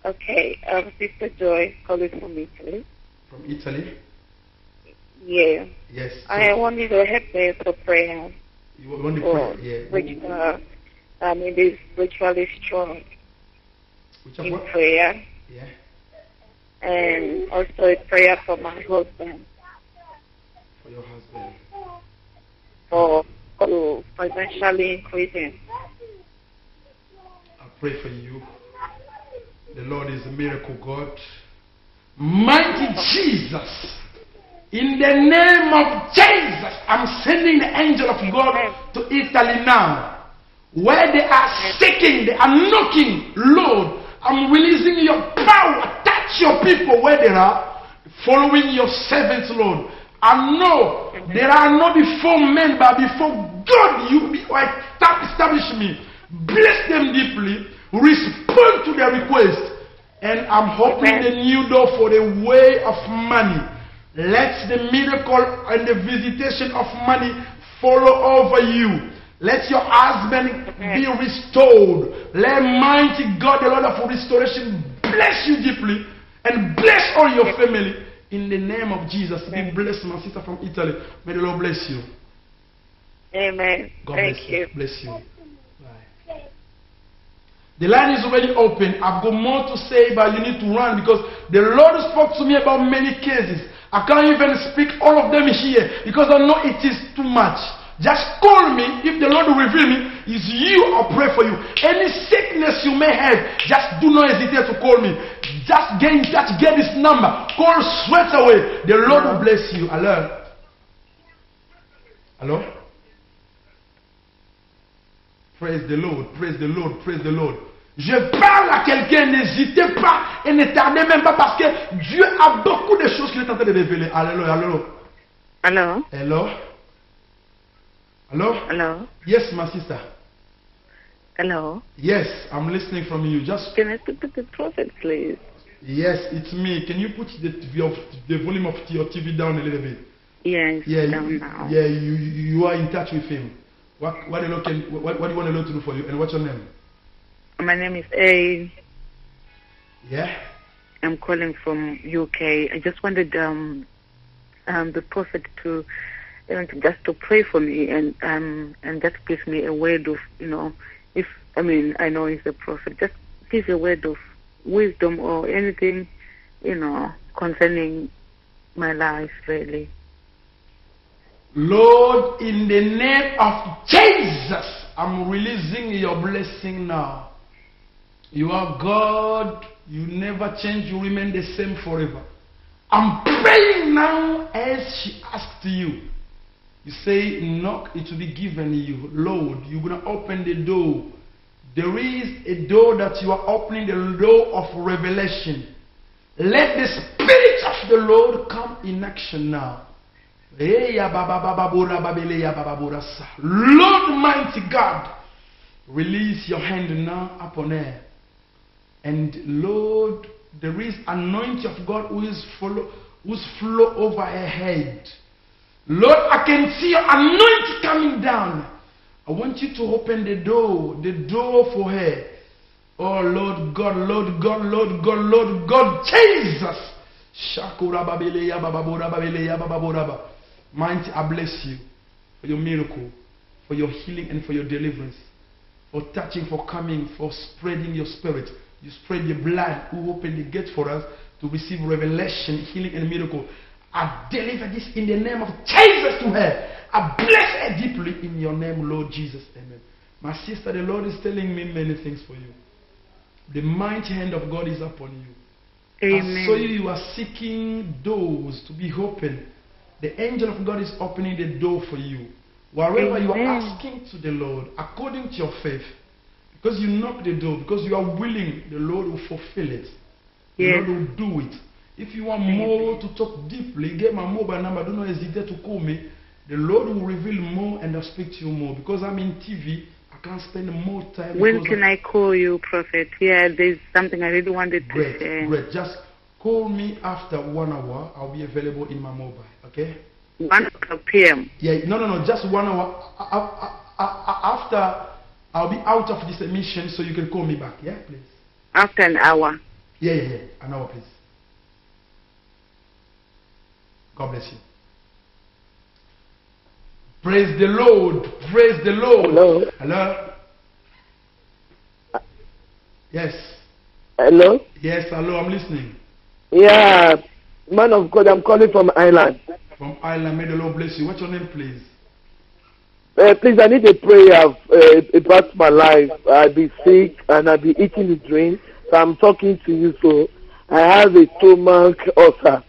[SPEAKER 2] Okay. Sister Joy, calling from Italy.
[SPEAKER 1] From Italy?
[SPEAKER 2] Yeah.
[SPEAKER 1] Yes. So
[SPEAKER 2] I wanted to help me for prayer.
[SPEAKER 1] You want to pray? Yeah.
[SPEAKER 2] Which, it is spiritually strong in prayer.
[SPEAKER 1] Yeah.
[SPEAKER 2] And also a prayer for my husband.
[SPEAKER 1] For your husband.
[SPEAKER 2] For financially increasing.
[SPEAKER 1] I pray for you. The Lord is a miracle God. Mighty Jesus. In the name of Jesus, I'm sending the angel of God to Italy now. Where they are seeking, they are knocking. Lord, I'm releasing your power. Touch your people where they are. Following your servants, Lord. I know there are not before men, but before God, you establish me. Bless them deeply. Respond to their request. And I'm opening a new door for the way of money. Let the miracle and the visitation of money follow over you. Let your husband be restored. Let mighty God, the Lord of restoration, bless you deeply and bless all your family. In the name of Jesus, be blessed, my sister from Italy. May the Lord bless you.
[SPEAKER 2] Amen.
[SPEAKER 1] God
[SPEAKER 2] Thank
[SPEAKER 1] bless
[SPEAKER 2] you.
[SPEAKER 1] Bless you. Bye. The line is already open. I've got more to say, but you need to run because the Lord spoke to me about many cases. I can't even speak all of them here because I know it is too much. Just call me. If the Lord will reveal me, it's you, I'll pray for you. Any sickness you may have, just do not hesitate to call me. Just get in touch, get this number. Call straight away. The Lord will bless you. Hello? Hello? Praise the Lord, praise the Lord, praise the Lord. Je parle à quelqu'un, n'hésitez pas et ne tardez même pas parce que Dieu a beaucoup de choses qu'il est en train de révéler. Alléluia, alléluia.
[SPEAKER 2] Hello?
[SPEAKER 1] Hello? Hello?
[SPEAKER 2] Hello?
[SPEAKER 1] Yes, my sister.
[SPEAKER 2] Hello?
[SPEAKER 1] Yes, I'm listening from you. Just
[SPEAKER 2] Can I speak to the prophet, please?
[SPEAKER 1] yes, it's me. Can you put the volume of your TV down a little bit?
[SPEAKER 2] Yes,
[SPEAKER 1] Yeah,
[SPEAKER 2] down now.
[SPEAKER 1] yeah, you are in touch with him. What do you want the Lord to do for you? And what's your name?
[SPEAKER 2] My name is A.
[SPEAKER 1] Yeah.
[SPEAKER 2] I'm calling from UK. I just wanted the prophet to just to pray for me and just give me a word of, if I know he's a prophet, just give a word of wisdom or anything, concerning my life, really.
[SPEAKER 1] Lord, in the name of Jesus, I'm releasing your blessing now. You are God. You never change. You remain the same forever. I'm praying now as she asked you. You say, knock, it will be given you. Lord, you're going to open the door. There is a door that you are opening, the door of revelation. Let the Spirit of the Lord come in action now. Lord mighty God, release your hand now upon her. And Lord, there is anointing of God whose flow over her head. Lord, I can see your anointing coming down. I want you to open the door for her. Oh Lord God, Lord God, Lord God, Lord God, Jesus. Mighty, I bless you for your miracle, for your healing and for your deliverance, for touching, for coming, for spreading your spirit. You spread your blood, who opened the gate for us to receive revelation, healing and miracle. I deliver this in the name of Jesus to her. I bless her deeply in your name, Lord Jesus. Amen. My sister, the Lord is telling me many things for you. The mighty hand of God is upon you.
[SPEAKER 2] Amen.
[SPEAKER 1] I saw you are seeking doors to be opened. The angel of God is opening the door for you. Wherever you are asking to the Lord, according to your faith, because you knock the door, because you are willing, the Lord will fulfill it. The
[SPEAKER 2] Yes.
[SPEAKER 1] Lord will do it. If you want more to talk deeply, get my mobile number. Do not hesitate to call me. The Lord will reveal more and I'll speak to you more. Because I'm in TV, I can't spend more time.
[SPEAKER 2] When can I call you, prophet? Yeah, there's something I really wanted to
[SPEAKER 1] Great,
[SPEAKER 2] say.
[SPEAKER 1] great. Just call me after 1 hour. I'll be available in my mobile. Okay?
[SPEAKER 2] 1 o'clock p.m.
[SPEAKER 1] Yeah, no. Just 1 hour. After, I'll be out of this emission, so you can call me back. Yeah, please.
[SPEAKER 2] After an hour.
[SPEAKER 1] Yeah. An hour, please. God bless you. Praise the Lord. Praise the Lord.
[SPEAKER 3] Hello.
[SPEAKER 1] Hello. Yes.
[SPEAKER 3] Hello?
[SPEAKER 1] Yes, hello, I'm listening.
[SPEAKER 3] Yeah, man of God, I'm calling from Ireland.
[SPEAKER 1] From Ireland, may the Lord bless you. What's your name, please?
[SPEAKER 3] Please, I need a prayer about my life. I'll be sick and I'll be eating the drink. So I'm talking to you. So I have a stomach ulcer.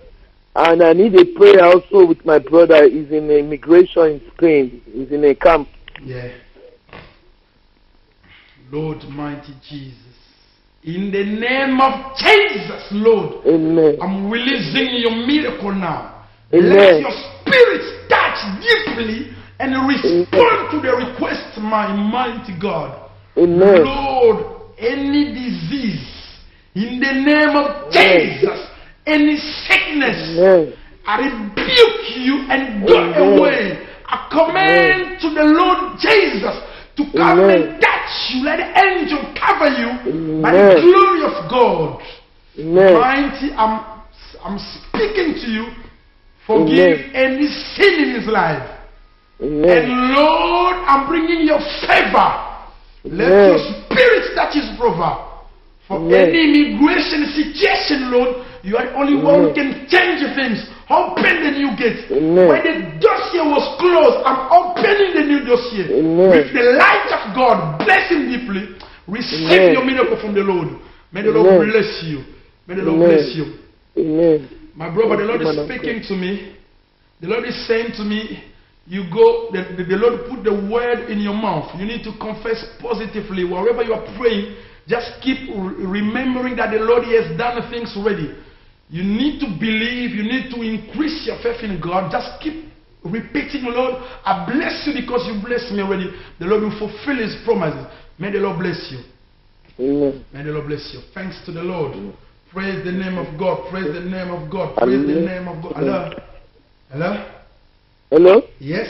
[SPEAKER 3] And I need a prayer also with my brother. He's in immigration in Spain. He's in a camp.
[SPEAKER 1] Yeah. Lord mighty Jesus. In the name of Jesus, Lord.
[SPEAKER 3] Amen.
[SPEAKER 1] I'm releasing your miracle now.
[SPEAKER 3] Amen.
[SPEAKER 1] Let your spirit touch deeply and respond to the request, my mighty God.
[SPEAKER 3] Amen.
[SPEAKER 1] Lord, any disease, in the name of Jesus, any sickness,
[SPEAKER 3] Amen.
[SPEAKER 1] I rebuke you and go away. I command to the Lord Jesus to come and touch you. Let the angel cover you by the glory of God.
[SPEAKER 3] Amen.
[SPEAKER 1] Mighty, I'm speaking to you. Forgive any sin in his life.
[SPEAKER 3] Amen.
[SPEAKER 1] And Lord, I'm bringing your favor. Let your spirit touch his brother. For any immigration situation, Lord, you are the only one who can change things. Open the new gate. When the dossier was closed, I'm opening the new dossier. With the light of God, bless him deeply. Receive your miracle from the Lord. May the Lord bless you. May the Lord bless you.
[SPEAKER 3] Amen.
[SPEAKER 1] My brother, the Lord is speaking to me. The Lord is saying to me, you go, the Lord put the word in your mouth. You need to confess positively. Wherever you are praying, Just keep remembering that the Lord has done the things already. You need to believe, you need to increase your faith in God. Just keep repeating, Lord, I bless you because you blessed me already. The Lord will fulfill his promises. May the Lord bless you.
[SPEAKER 3] Amen.
[SPEAKER 1] May the Lord bless you. Thanks to the Lord. Praise the name of God. Praise the name of God. Praise the name of God. Hello? Hello?
[SPEAKER 3] Hello?
[SPEAKER 1] Yes?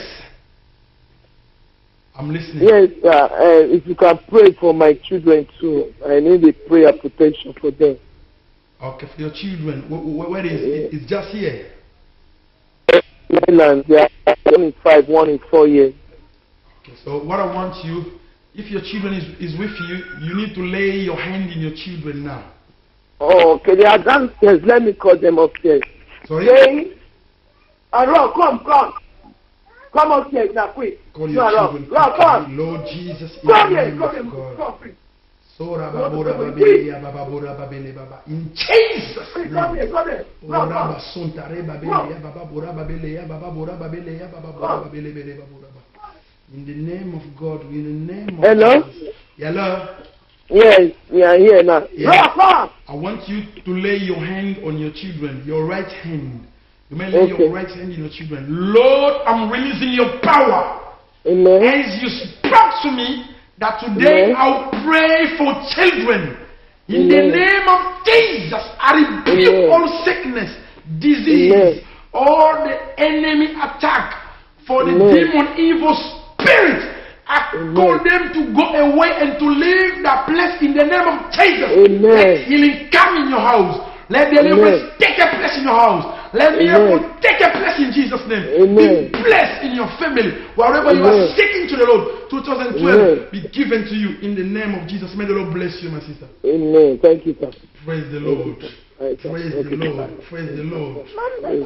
[SPEAKER 1] I'm listening.
[SPEAKER 3] Yes, if you can pray for my children too. I need a prayer protection for them.
[SPEAKER 1] Okay, for your children. Where is it? It's just here.
[SPEAKER 3] Island, they are 1 in 5, 1 in 4 years.
[SPEAKER 1] Okay, so what I want you, if your children is with you, you need to lay your hand in your children now.
[SPEAKER 3] Oh, okay, they are downstairs. Let me call them upstairs.
[SPEAKER 1] Sorry?
[SPEAKER 3] Hey, Aaron, come. Come upstairs now, quick.
[SPEAKER 1] Call your children.
[SPEAKER 3] Come.
[SPEAKER 1] Lord Jesus, in
[SPEAKER 3] Come
[SPEAKER 1] the
[SPEAKER 3] here,
[SPEAKER 1] name
[SPEAKER 3] come
[SPEAKER 1] of God.
[SPEAKER 3] quick.
[SPEAKER 1] In Jesus'
[SPEAKER 3] Quick,
[SPEAKER 1] name.
[SPEAKER 3] come here.
[SPEAKER 1] In the name of God, in the name of
[SPEAKER 3] Hello?
[SPEAKER 1] Jesus. Hello?
[SPEAKER 3] Yes, we are here now.
[SPEAKER 1] Yeah.
[SPEAKER 3] Come.
[SPEAKER 1] I want you to lay your hand on your children, your right hand. You may lay your right hand on your children. Lord, I'm releasing your power.
[SPEAKER 3] Amen.
[SPEAKER 1] As you spoke to me, that today I'll pray for children. In the name of Jesus, I rebuke all sickness, disease, all the enemy attack for the demon, evil spirit. I call them to go away and to leave that place in the name of Jesus. Let healing come in your house. Let deliverance take a place in your house. Let miracle take a place in Jesus' name. Be blessed in your family. Wherever you are seeking to the Lord, 2012 be given to you in the name of Jesus. May the Lord bless you, my sister.
[SPEAKER 3] Amen. Thank you, sir.
[SPEAKER 1] Praise the Lord. Praise the Lord. Praise the Lord.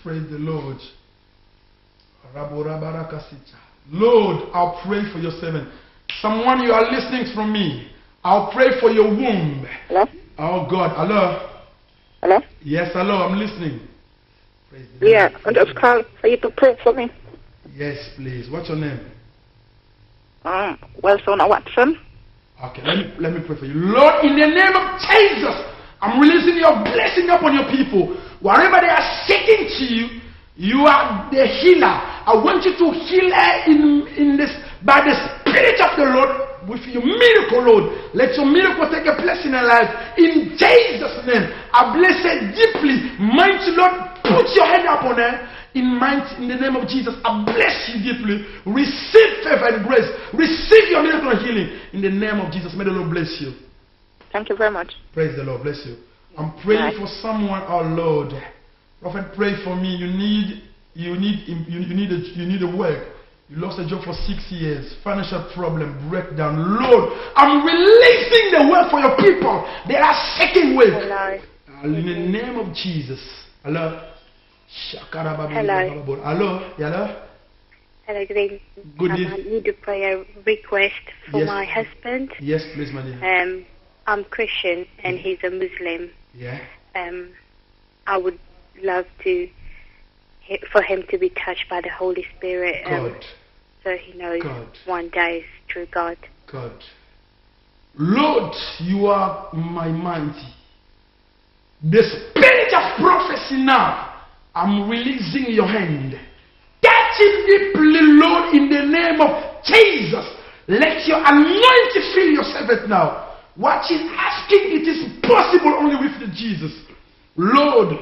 [SPEAKER 1] Praise the Lord. Lord, I'll pray for your servant. Someone you are listening from me. I'll pray for your womb.
[SPEAKER 2] Hello?
[SPEAKER 1] Oh God. Hello?
[SPEAKER 2] Hello?
[SPEAKER 1] Yes, hello, I'm listening. Praise the
[SPEAKER 2] Yeah,
[SPEAKER 1] Lord.
[SPEAKER 2] I just called for you to pray for me.
[SPEAKER 1] Yes, please. What's your name?
[SPEAKER 2] Wilson Watson.
[SPEAKER 1] Okay, let me pray for you. Lord, in the name of Jesus, I'm releasing your blessing upon your people. Wherever they are seeking to you, you are the healer. I want you to heal her in this by the Spirit of the Lord with your miracle, Lord. Let your miracle take a place in her life. In Jesus' name, I bless her deeply. Mighty Lord, put your hand upon her. In the name of Jesus, I bless you deeply. Receive favor and grace. Receive your miracle and healing. In the name of Jesus, may the Lord bless you.
[SPEAKER 2] Thank you very much.
[SPEAKER 1] Praise the Lord. Bless you. I'm praying for someone, oh Lord. Prophet, pray for me. You need a work. You lost a job for 6 years. Financial problem, breakdown. Lord, I'm releasing the work for your people. They are seeking work.
[SPEAKER 2] Hello.
[SPEAKER 1] In the name of Jesus. Hello.
[SPEAKER 2] Hello.
[SPEAKER 1] Hello. Hello.
[SPEAKER 2] Hello, good evening.
[SPEAKER 1] Good
[SPEAKER 2] I
[SPEAKER 1] evening.
[SPEAKER 2] need a prayer request for my husband.
[SPEAKER 1] Yes, please, my dear.
[SPEAKER 2] I'm Christian and he's a Muslim.
[SPEAKER 1] Yeah.
[SPEAKER 2] I would love for him to be touched by the Holy Spirit.
[SPEAKER 1] God.
[SPEAKER 2] So he knows
[SPEAKER 1] God.
[SPEAKER 2] one day is true God.
[SPEAKER 1] God. Lord, you are my mighty. The spirit of prophecy now, I'm releasing your hand. Touch him deeply, Lord, in the name of Jesus. Let your anointing fill your servant now. What he's asking, it is possible only with the Jesus. Lord,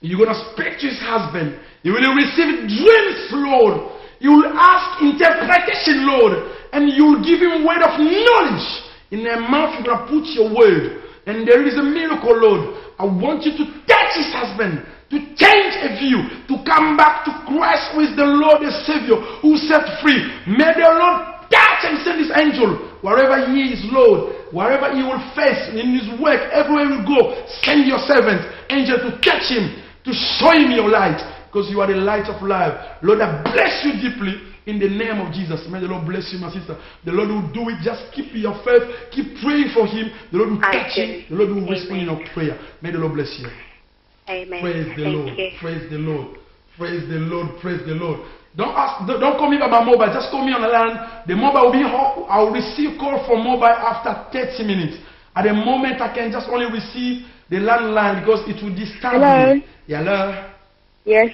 [SPEAKER 1] you're going to speak to his husband. You will receive dreams, Lord. You will ask interpretation, Lord. And you will give him word of knowledge. In their mouth, you're going to put your word. And there is a miracle, Lord. I want you to touch his husband, to change a view, to come back to Christ, who is the Lord, the Savior, who set free. May the Lord touch and send his angel wherever he is, Lord. Wherever he will face in his work, everywhere he will go, send your servant, angel, to touch him, to show him your light, because you are the light of life. Lord, I bless you deeply in the name of Jesus. May the Lord bless you, my sister. The Lord will do it. Just keep your faith. Keep praying for him. The Lord will touch him. The Lord will respond in your prayer. May the Lord bless you.
[SPEAKER 2] Amen.
[SPEAKER 1] Praise the
[SPEAKER 2] Thank
[SPEAKER 1] Lord.
[SPEAKER 2] you.
[SPEAKER 1] Praise the Lord. Praise the Lord. Praise the Lord. Don't call me by my mobile. Just call me on the line. The mobile will be hot. I will receive call from mobile after 30 minutes. At the moment, I can just only receive the landline because it will disturb
[SPEAKER 4] Hello?
[SPEAKER 1] you. Yeah, hello?
[SPEAKER 4] Yes.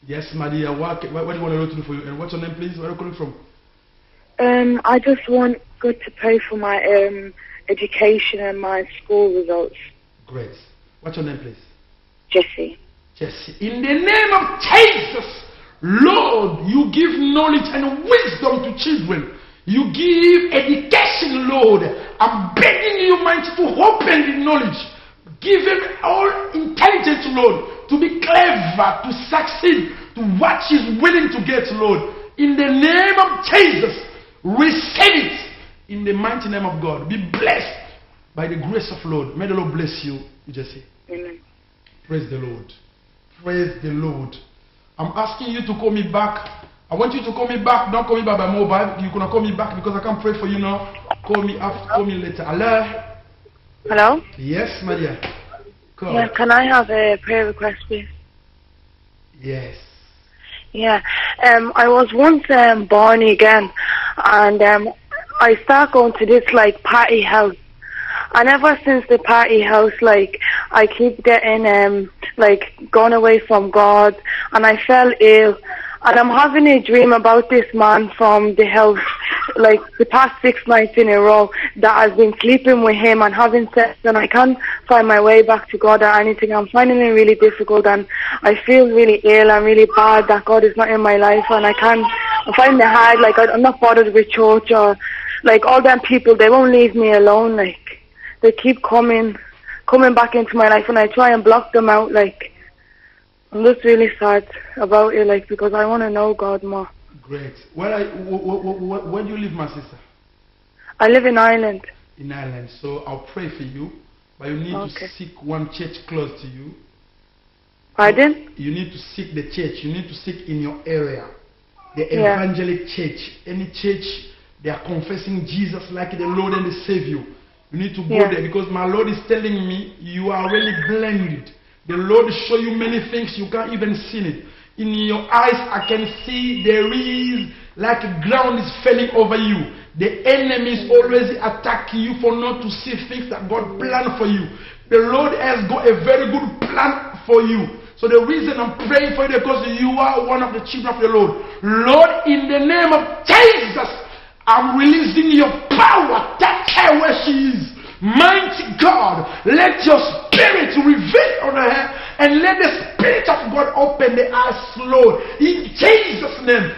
[SPEAKER 1] Yes, my dear. What do you want to do for you? And what's your name, please? Where are you calling from?
[SPEAKER 4] I just want God to pray for my education and my school results.
[SPEAKER 1] Great. What's your name, please?
[SPEAKER 4] Jesse.
[SPEAKER 1] Jesse. In the name of Jesus, Lord, you give knowledge and wisdom to children. You give education, Lord. I'm begging you, mighty, to open the knowledge. Give him all intelligence, Lord, to be clever, to succeed, to what he's willing to get, Lord. In the name of Jesus, receive it. In the mighty name of God. Be blessed by the grace of Lord. May the Lord bless you, Jesse.
[SPEAKER 4] Amen.
[SPEAKER 1] Praise the Lord. Praise the Lord. I'm asking you to call me back. I want you to call me back. Don't call me back by mobile. You're going to call me back because I can't pray for you now. Call me after. Call me later. Hello?
[SPEAKER 4] Hello?
[SPEAKER 1] Yes, Maria. Call.
[SPEAKER 4] Yeah, can I have a prayer request, please?
[SPEAKER 1] Yes.
[SPEAKER 4] Yeah. I was once born again, and I started going to this like party house. And ever since the party house, like, I keep getting, like, gone away from God, and I fell ill. And I'm having a dream about this man from the house, like, the past 6 nights in a row, that I've been sleeping with him and having sex, and I can't find my way back to God or anything. I'm finding it really difficult, and I feel really ill and really bad that God is not in my life, and I'm finding it hard, like, I'm not bothered with church or, like, all them people, they won't leave me alone, like. They keep coming back into my life, and I try and block them out, like. I'm just really sad about it, like, because I want to know God more.
[SPEAKER 1] Great. Where do you live, my sister?
[SPEAKER 4] I live in Ireland.
[SPEAKER 1] In Ireland. So I'll pray for you, but you need to seek one church close to you.
[SPEAKER 4] Pardon?
[SPEAKER 1] You need to seek the church. You need to seek in your area. The evangelic church. Any church, they are confessing Jesus like the Lord and the Savior. You need to go there, because my Lord is telling me you are really blended. The Lord show you many things you can't even see it. In your eyes, I can see there is like ground is falling over you. The enemy is always attacking you for not to see things that God planned for you. The Lord has got a very good plan for you. So the reason I'm praying for you is because you are one of the children of the Lord. Lord, in the name of Jesus, I'm releasing your power. Touch her where she is. Mighty God, let your spirit reveal on her, and let the spirit of God open the eyes, Lord. In Jesus' name,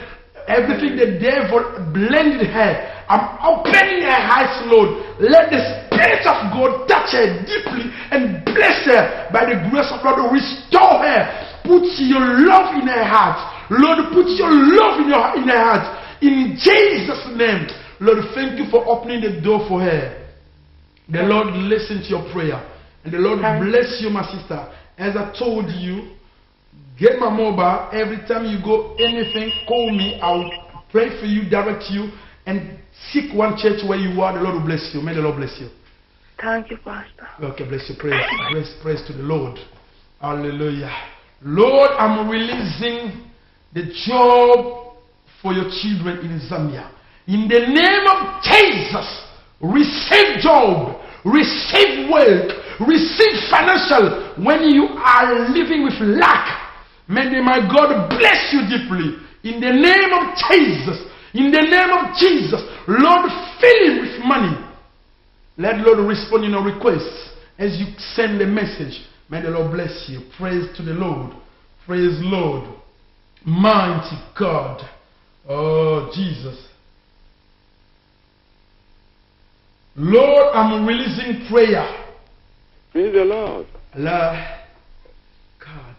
[SPEAKER 1] everything the devil blended her, I'm opening her eyes, Lord. Let the spirit of God touch her deeply and bless her by the grace of God. Restore her. Put your love in her heart. Lord, put your love in her heart. In Jesus' name, Lord, thank you for opening the door for her. The Lord listen to your prayer. And the Lord bless you, my sister. As I told you, get my mobile. Every time you go anything, call me. I'll pray for you, direct you, and seek one church where you are. The Lord will bless you. May the Lord bless you.
[SPEAKER 4] Thank you, Pastor.
[SPEAKER 1] Okay, bless you. Praise to the Lord. Hallelujah. Lord, I'm releasing the job for your children in Zambia. In the name of Jesus, receive job, receive wealth, receive financial. When you are living with lack, may my God bless you deeply. In the name of Jesus, in the name of Jesus, Lord, fill him with money. Let Lord respond in your requests as you send the message. May the Lord bless you. Praise to the Lord. Praise Lord. Mighty God. Oh, Jesus. Lord, I'm releasing prayer.
[SPEAKER 5] Praise the Lord.
[SPEAKER 1] Allah. God.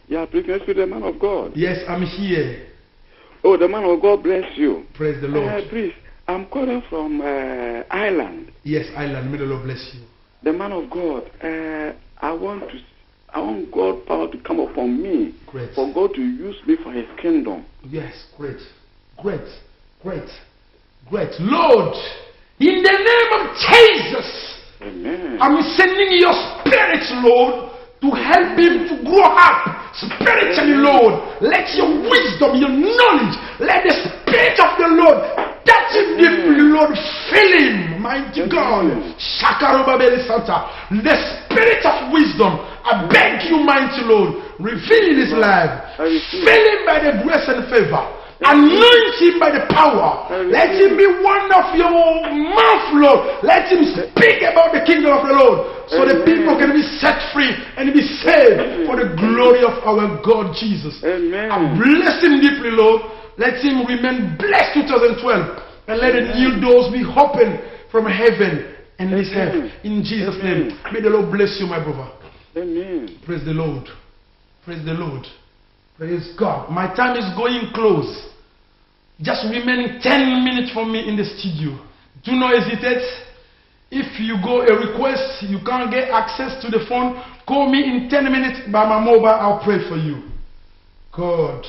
[SPEAKER 5] Yeah, please with the man of God.
[SPEAKER 1] Yes, I'm here.
[SPEAKER 5] Oh, the man of God bless you.
[SPEAKER 1] Praise the Lord.
[SPEAKER 5] Please, I'm calling from Ireland.
[SPEAKER 1] Yes, Ireland. May the Lord bless you.
[SPEAKER 5] The man of God, I want God power to come upon me.
[SPEAKER 1] Great.
[SPEAKER 5] For God to use me for his kingdom.
[SPEAKER 1] Yes, great. Lord, in the name of Jesus,
[SPEAKER 5] amen.
[SPEAKER 1] I'm sending your spirit, Lord, to help him to grow up spiritually, Lord. Let your wisdom, your knowledge, let the spirit of the Lord touch him deeply, Lord. Fill him, mighty God. Shakarobabeli Santa. The spirit of wisdom, I beg you, mighty Lord, reveal in his life. Fill him by the grace and favor. Anoint him by the power. Let him be one of your mouth, Lord. Let him speak about the kingdom of the Lord, so the people can be set free and be saved for the glory of our God Jesus. I bless him deeply, Lord. Let him remain blessed 2012, and let the new doors be opened from heaven and this earth. In Jesus' name. May the Lord bless you, my brother.
[SPEAKER 5] Amen.
[SPEAKER 1] Praise the Lord. Praise the Lord. Praise God. My time is going close. Just remaining 10 minutes for me in the studio. Do not hesitate. If you go a request, you can't get access to the phone, call me in 10 minutes by my mobile. I'll pray for you. God.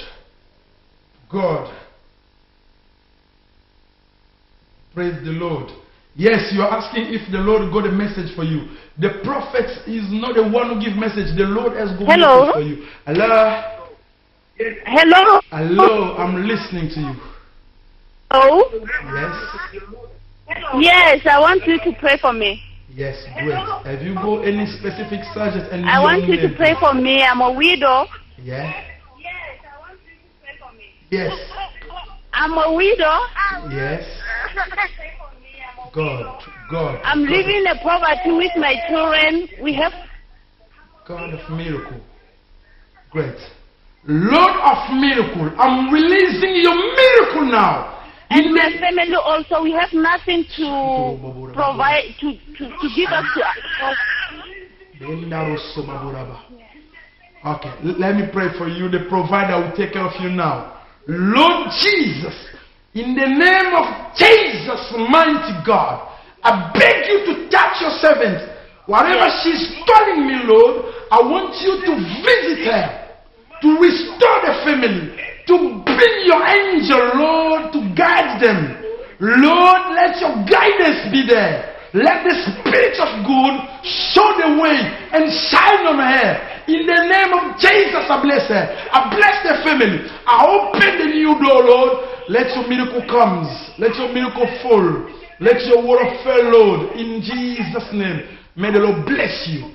[SPEAKER 1] Praise the Lord. Yes, you are asking if the Lord got a message for you. The prophet is not the one who gives message. The Lord has got a message for you. Hello?
[SPEAKER 6] Hello?
[SPEAKER 1] Hello, I'm listening to you.
[SPEAKER 6] Oh?
[SPEAKER 1] Yes?
[SPEAKER 6] Yes, I want you to pray for me.
[SPEAKER 1] Yes, great. Have you got any specific subject? And
[SPEAKER 6] I want you to pray for me. I'm a widow.
[SPEAKER 1] Yeah?
[SPEAKER 6] Yes, I want you to pray for me.
[SPEAKER 1] Yes.
[SPEAKER 6] I'm a widow.
[SPEAKER 1] Yes. God.
[SPEAKER 6] I'm living in poverty with my children. We have...
[SPEAKER 1] God of miracle. Great. Lord of miracle, I'm releasing your miracle now.
[SPEAKER 6] And my family also, we have nothing to provide, to give us to...
[SPEAKER 1] Okay, let me pray for you. The provider will take care of you now. Lord Jesus, in the name of Jesus, mighty God, I beg you to touch your servant. Wherever she's calling me, Lord, I want you to visit her, to restore the family, to bring your angel, Lord, to guide them. Lord, let your guidance be there. Let the Spirit of God show the way and shine on her. In the name of Jesus, I bless her. I bless the family. I open the new door, Lord. Let your miracle come. Let your miracle fall. Let your word fall, Lord. In Jesus' name. May the Lord bless you.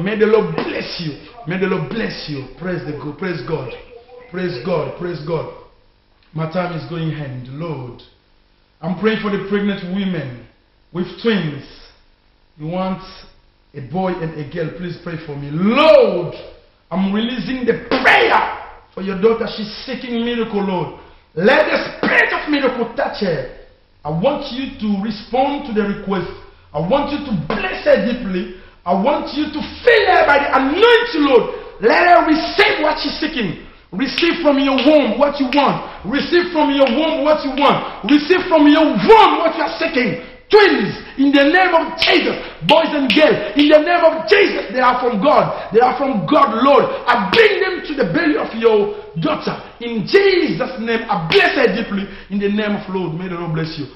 [SPEAKER 1] May the Lord bless you. May the Lord bless you. Praise God. Praise God. Praise God. Praise God. My time is going hand, Lord. I'm praying for the pregnant women with twins. You want a boy and a girl, please pray for me. Lord, I'm releasing the prayer for your daughter. She's seeking miracle, Lord. Let the Spirit of miracle touch her. I want you to respond to the request. I want you to bless her deeply. I want you to fill her by the anointing, Lord. Let her receive what she's seeking. Receive from your womb what you want. Receive from your womb what you want. Receive from your womb what you are seeking. Twins, in the name of Jesus, boys and girls, in the name of Jesus, they are from God. They are from God, Lord. I bring them to the belly of your daughter. In Jesus' name, I bless her deeply. In the name of Lord, may the Lord bless you.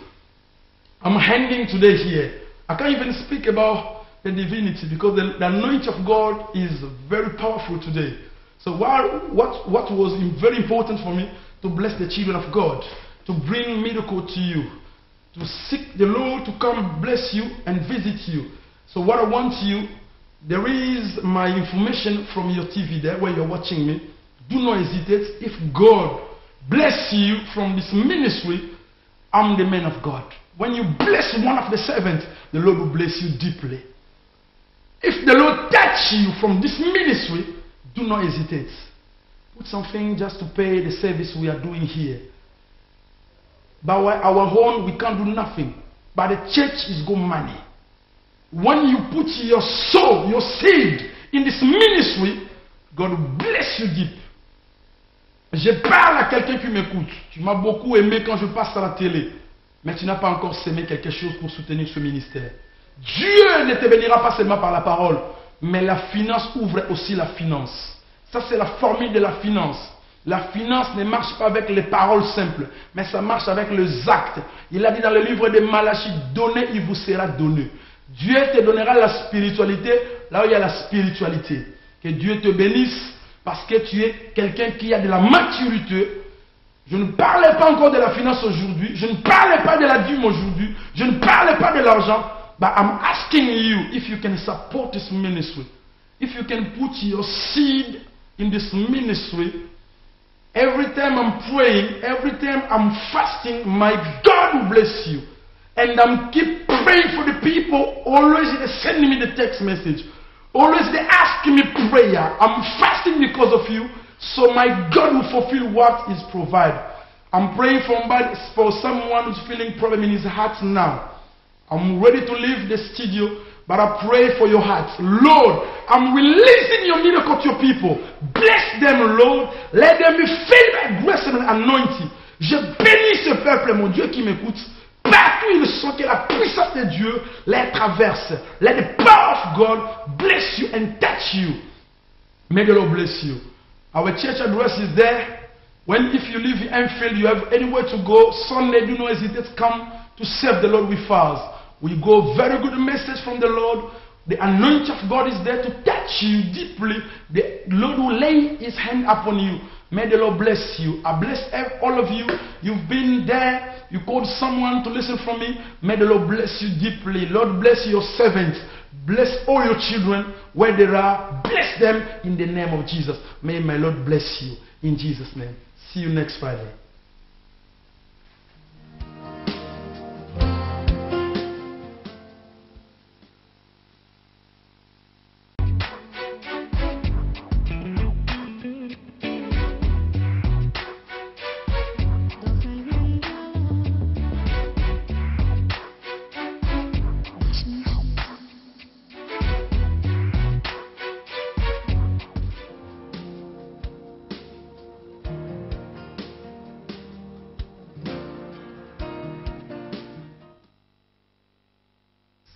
[SPEAKER 1] I'm handing today here. I can't even speak about the divinity because the anointing of God is very powerful today. So what was very important for me to bless the children of God, to bring miracle to you, to seek the Lord to come bless you and visit you. So what I want you, there is my information from your TV there where you're watching me. Do not hesitate. If God bless you from this ministry, I'm the man of God. When you bless one of the servants, the Lord will bless you deeply. If the Lord touch you from this ministry, do not hesitate. Put something just to pay the service we are doing here. By our own, we can't do nothing. But the church is good money. When you put your soul, your seed in this ministry, God will bless you deep. Je parle à quelqu'un qui m'écoute. Tu m'as beaucoup aimé quand je passe à la télé. Mais tu n'as pas encore semé quelque chose pour soutenir ce ministère. Dieu ne te bénira pas seulement par la parole, mais la finance ouvre aussi la finance. Ça, c'est la formule de la finance. La finance ne marche pas avec les paroles simples, mais ça marche avec les actes. Il a dit dans le livre de Malachie, donnez, il vous sera donné. Dieu te donnera la spiritualité là où il y a la spiritualité. Que Dieu te bénisse parce que tu es quelqu'un qui a de la maturité. Je ne parlais pas encore de la finance aujourd'hui. Je ne parlais pas de la dîme aujourd'hui. Je ne parlais pas de l'argent. But I'm asking you if you can support this ministry. If you can put your seed in this ministry. Every time I'm praying, every time I'm fasting, my God will bless you. And I'm keep praying for the people. Always they send me the text message. Always they ask me prayer. I'm fasting because of you. So my God will fulfill what is provided. I'm praying for someone who's feeling problem in his heart now. I'm ready to leave the studio, but I pray for your heart. Lord, I'm releasing your miracle to your people. Bless them, Lord. Let them be filled by grace and anointing. Je bénis ce peuple, mon Dieu, qui m'écoute. Partout ils sont que la puissance de Dieu les traverse. Let the power of God bless you and touch you. May the Lord bless you. Our church address is there. When if you live in Enfield, you have anywhere to go. Sunday, do not hesitate to come to serve the Lord with us. We go very good message from the Lord. The anointing of God is there to touch you deeply. The Lord will lay his hand upon you. May the Lord bless you. I bless all of you. You've been there. You called someone to listen from me. May the Lord bless you deeply. Lord bless your servants. Bless all your children where they are. Bless them in the name of Jesus. May my Lord bless you in Jesus' name. See you next Friday.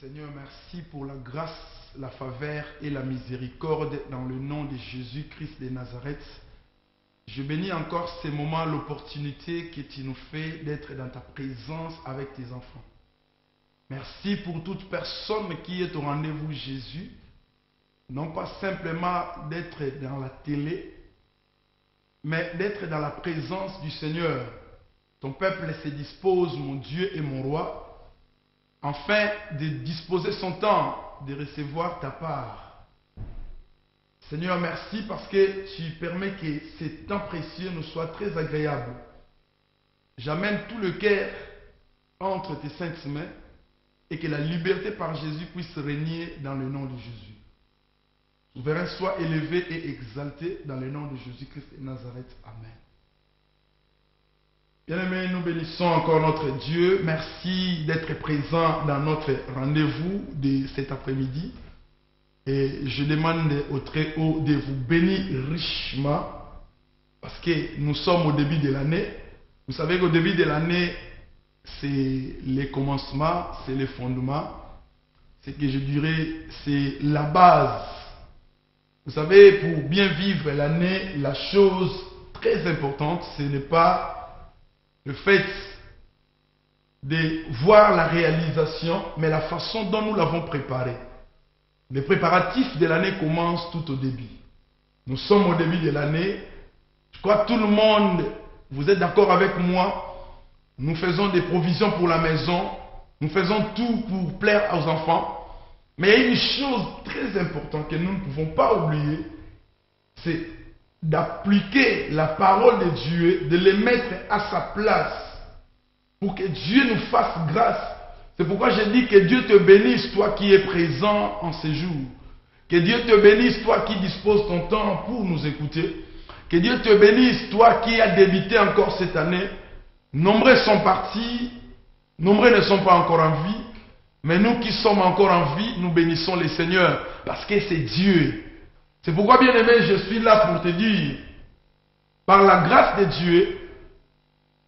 [SPEAKER 1] Seigneur, merci pour la grâce, la faveur et la miséricorde dans le nom de Jésus-Christ de Nazareth. Je bénis encore ces moments, l'opportunité que tu nous fais d'être dans ta présence avec tes enfants. Merci pour toute personne qui est au rendez-vous Jésus, non pas simplement d'être dans la télé, mais d'être dans la présence du Seigneur. Ton peuple se dispose, mon Dieu et mon roi, afin de disposer son temps de recevoir ta part. Seigneur, merci parce que tu permets que ce temps précieux nous soit très agréable. J'amène tout le cœur entre tes saintes mains et que la liberté par Jésus puisse régner dans le nom de Jésus. Souverain, sois élevé et exalté dans le nom de Jésus-Christ de Nazareth. Amen. Bien-aimés, nous bénissons encore notre Dieu. Merci d'être présent dans notre rendez-vous de cet après-midi. Et je demande au Très-Haut de vous bénir richement parce que nous sommes au début de l'année. Vous savez qu'au début de l'année, c'est le commencement, c'est le fondement. C'est que je dirais, c'est la base. Vous savez, pour bien vivre l'année, la chose très importante, ce n'est pas le fait de voir la réalisation, mais la façon dont nous l'avons préparée. Les préparatifs de l'année commencent tout au début. Nous sommes au début de l'année. Je crois que tout le monde, vous êtes d'accord avec moi. Nous faisons des provisions pour la maison. Nous faisons tout pour plaire aux enfants. Mais il y a une chose très importante que nous ne pouvons pas oublier, c'est d'appliquer la parole de Dieu, de les mettre à sa place pour que Dieu nous fasse grâce. C'est pourquoi je dis que Dieu te bénisse, toi qui es présent en ces jours. Que Dieu te bénisse, toi qui disposes ton temps pour nous écouter. Que Dieu te bénisse, toi qui as débuté encore cette année. Nombreux sont partis, nombreux ne sont pas encore en vie. Mais nous qui sommes encore en vie, nous bénissons le Seigneur parce que c'est Dieu. C'est pourquoi, bien-aimé, je suis là pour te dire, par la grâce de Dieu,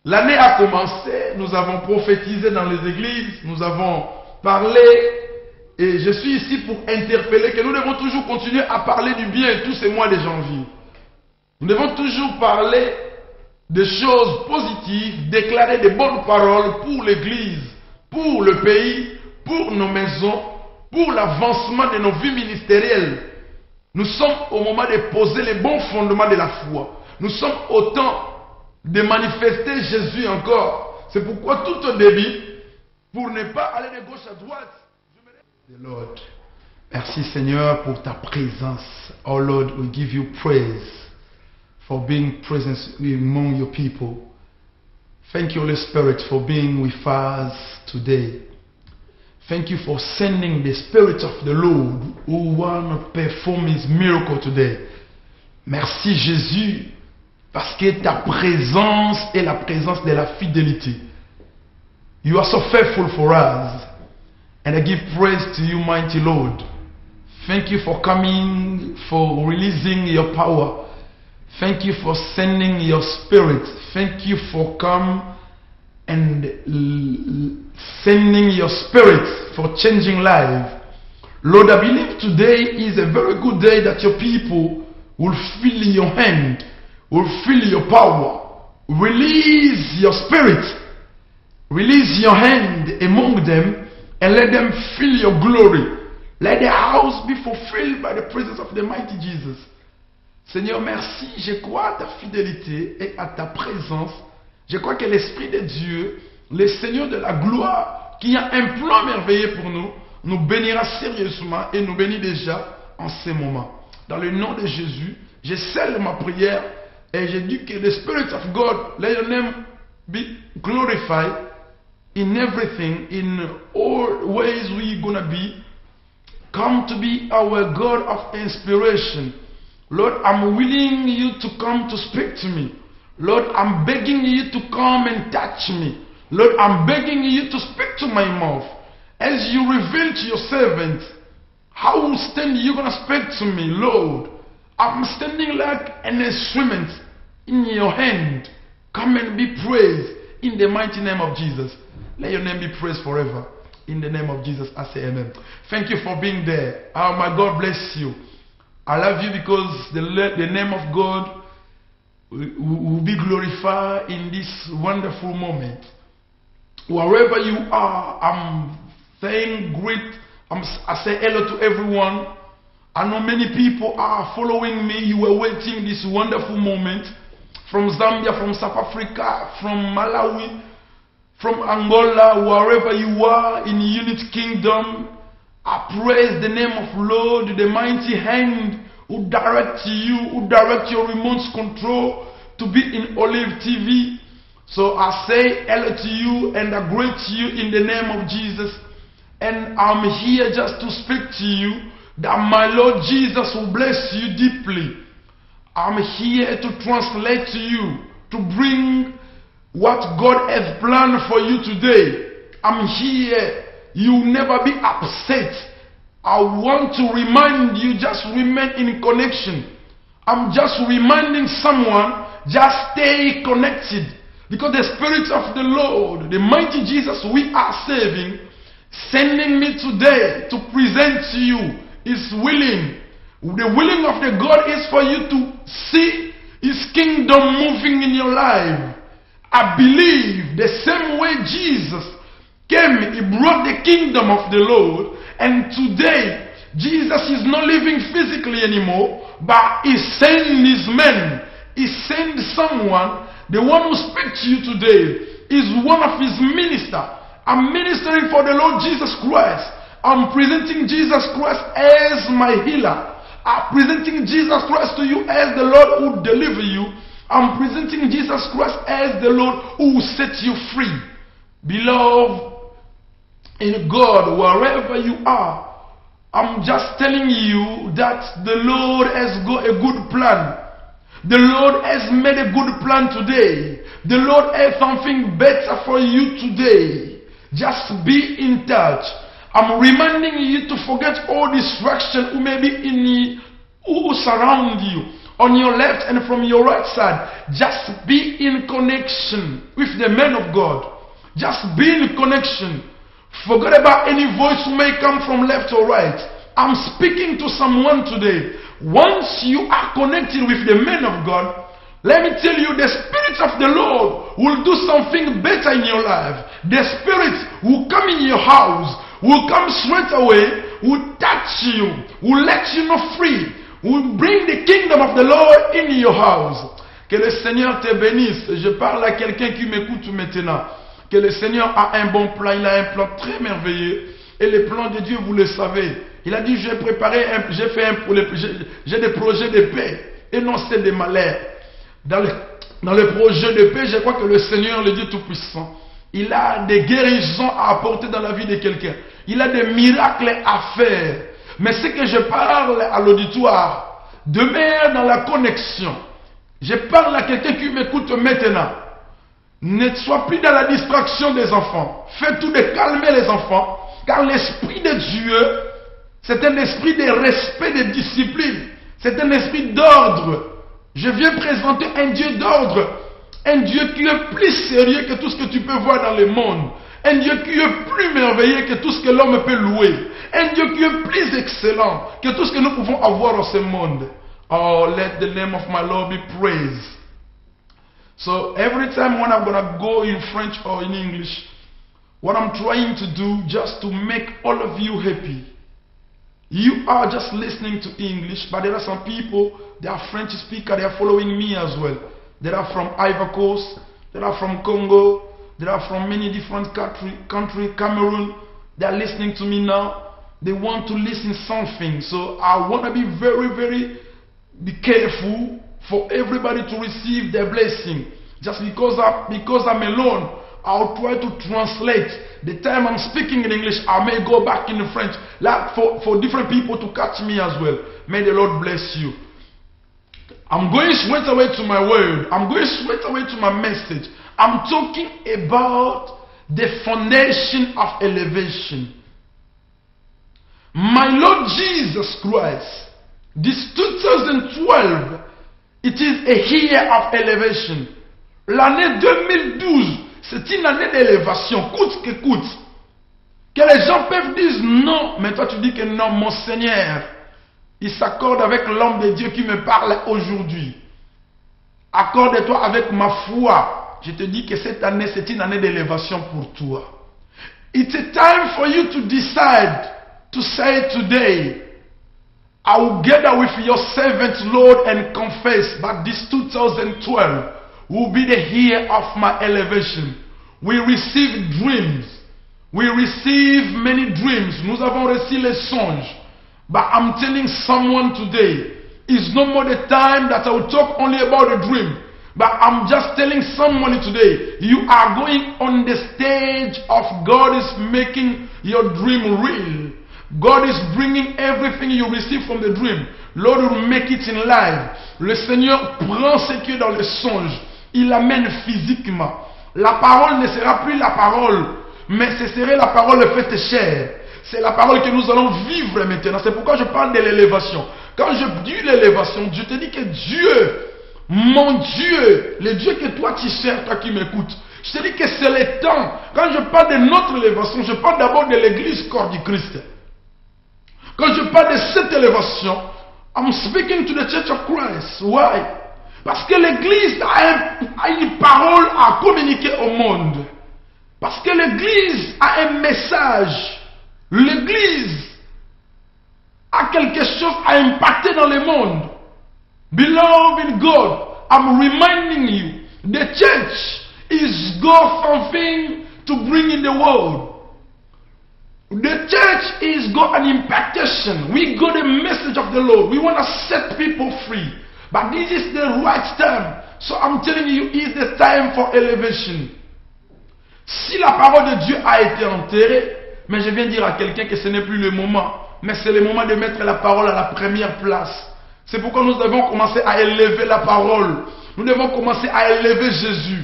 [SPEAKER 1] l'année a commencé, nous avons prophétisé dans les églises, nous avons parlé, et je suis ici pour interpeller que nous devons toujours continuer à parler du bien tous ces mois de janvier. Nous devons toujours parler des choses positives, déclarer de bonnes paroles pour l'église, pour le pays, pour nos maisons, pour l'avancement de nos vies ministérielles. Nous sommes au moment de poser les bons fondements de la foi. Nous sommes au temps de manifester Jésus encore. C'est pourquoi tout au début, pour ne pas aller de gauche à droite, the Lord. Merci Seigneur pour ta présence. Oh Lord, we give you praise for being present among your people. Thank you, Holy Spirit, for being with us today. Thank you for sending the Spirit of the Lord who want to perform His miracle today. Merci Jésus, parce que ta présence est la présence de la fidélité. You are so faithful for us. And I give praise to you, mighty Lord. Thank you for coming, for releasing your power. Thank you for sending your Spirit. Thank you for coming and sending your Spirit for changing life. Lord, I believe today is a very good day that your people will feel your hand, will feel your power. Release your Spirit. Release your hand among them and let them feel your glory. Let the house be fulfilled by the presence of the mighty Jesus. Seigneur, merci. Je crois à ta fidélité et à ta présence. Je crois que l'Esprit de Dieu, le Seigneur de la gloire, qui a un plan merveilleux pour nous, nous bénira sérieusement et nous bénit déjà en ce moment. Dans le nom de Jésus, je scelle ma prière et je dis que the Spirit of God, let your name be glorified in everything, in all ways we're gonna be. Come to be our God of inspiration. Lord, I'm willing you to come to speak to me. Lord, I'm begging you to come and touch me. Lord, I'm begging you to speak to my mouth. As you reveal to your servant, how stand you going to speak to me, Lord? I'm standing like an instrument in your hand. Come and be praised in the mighty name of Jesus. Let your name be praised forever. In the name of Jesus, I say amen. Thank you for being there. Oh, my God bless you. I love you because the name of God will be glorified in this wonderful moment. Wherever you are, I'm saying great. I say hello to everyone. I know many people are following me. You were waiting this wonderful moment. From Zambia, from South Africa, from Malawi, from Angola, wherever you are in Unity Kingdom, I praise the name of Lord, the mighty hand who directs you, who directs your remote control to be in Olive TV. So I say hello to you and I greet you in the name of Jesus. And I'm here just to speak to you that my Lord Jesus will bless you deeply. I'm here to translate to you, to bring what God has planned for you today. I'm here. You'll never be upset. I want to remind you, just remain in connection. I'm just reminding someone, just stay connected. Because the Spirit of the Lord, the mighty Jesus we are serving, sending me today to present to you, is willing. The willing of the God is for you to see His kingdom moving in your life. I believe the same way Jesus came, He brought the kingdom of the Lord. And today, Jesus is not living physically anymore, but He sent His men. He sent someone. The one who speaks to you today is one of His ministers. I'm ministering for the Lord Jesus Christ. I'm presenting Jesus Christ as my healer. I'm presenting Jesus Christ to you as the Lord who deliver you. I'm presenting Jesus Christ as the Lord who will set you free. Beloved in God, wherever you are, I'm just telling you that the Lord has got a good plan. The Lord has made a good plan today. The Lord has something better for you today. Just be in touch. I'm reminding you to forget all distraction who may be who surround you on your left and from your right side. Just be in connection with the men of God. Just be in connection. Forget about any voice who may come from left or right. I'm speaking to someone today. Once you are connected with the men of God, let me tell you, the Spirit of the Lord will do something better in your life. The Spirit will come in your house, will come straight away, will touch you, will let you know free, will bring the kingdom of the Lord in your house. Que le Seigneur te bénisse. Je parle à quelqu'un qui m'écoute maintenant. Que le Seigneur a un bon plan. Il a un plan très merveilleux. Et les plans de Dieu, vous le savez. Il a dit, j'ai des projets de paix. Et non, c'est des malheurs. Dans le projet de paix, je crois que le Seigneur, le Dieu Tout-Puissant, il a des guérisons à apporter dans la vie de quelqu'un. Il a des miracles à faire. Mais ce que je parle à l'auditoire, demeure dans la connexion. Je parle à quelqu'un qui m'écoute maintenant. Ne sois plus dans la distraction des enfants. Fais tout de calmer les enfants. Car l'esprit de Dieu, c'est un esprit de respect, de discipline. C'est un esprit d'ordre. Je viens présenter un Dieu d'ordre. Un Dieu qui est plus sérieux que tout ce que tu peux voir dans le monde. Un Dieu qui est plus merveilleux que tout ce que l'homme peut louer. Un Dieu qui est plus excellent que tout ce que nous pouvons avoir dans ce monde. Oh, let the name of my Lord be praised. So every time when I'm going to go in French or in English, what I'm trying to do just to make all of you happy. You are just listening to English, but there are some people, they are French speakers, they are following me as well. They are from Ivory Coast, they are from Congo, they are from many different countries, Cameroon. They are listening to me now. They want to listen something. So I want to be very be careful for everybody to receive their blessing. Just because I'm alone, I'll try to translate. The time I'm speaking in English, I may go back in French, like for different people to catch me as well. May the Lord bless you. I'm going straight away to my word. I'm going straight away to my message. I'm talking about the foundation of elevation. My Lord Jesus Christ, this 2012, it is a year of elevation. L'année 2012, c'est une année d'élévation, coûte que coûte. Que les gens peuvent dire non, mais toi tu dis que non, mon Seigneur, il s'accorde avec l'homme de Dieu qui me parle aujourd'hui. Accorde-toi avec ma foi. Je te dis que cette année, c'est une année d'élévation pour toi. It's a time for you to decide to say today, I will gather with your servant, Lord, and confess that this 2012 will be the year of my elevation. We receive dreams. We receive many dreams. Nous avons reçu les songes. But I'm telling someone today, it's no more the time that I will talk only about a dream. But I'm just telling someone today, you are going on the stage of God is making your dream real. God is bringing everything you receive from the dream. Lord will make it in life. Le Seigneur prend ce qui est dans les songes. Il l'amène physiquement. La parole ne sera plus la parole, mais ce serait la parole faite chair. C'est la parole que nous allons vivre maintenant. C'est pourquoi je parle de l'élévation. Quand je dis l'élévation, je te dis que Dieu, mon Dieu, le Dieu que toi tu sers, toi qui m'écoutes, je te dis que c'est le temps. Quand je parle de notre élévation, je parle d'abord de l'église corps du Christ. Quand je parle de cette élévation, I'm speaking to the Church of Christ. Why? Parce que l'église a une parole à communiquer au monde. Parce que l'église a un message. L'église a quelque chose à impacter dans le monde. Beloved in God, I'm reminding you, the church is God's something to bring in the world. The church is God an impactation. We got the message of the Lord. We want to set people free. But this is the right time. So I'm telling you, it's the time for elevation. Si la parole de Dieu a été enterrée, mais je viens dire à quelqu'un que ce n'est plus le moment, mais c'est le moment de mettre la parole à la première place. C'est pourquoi nous devons commencer à élever la parole. Nous devons commencer à élever Jésus.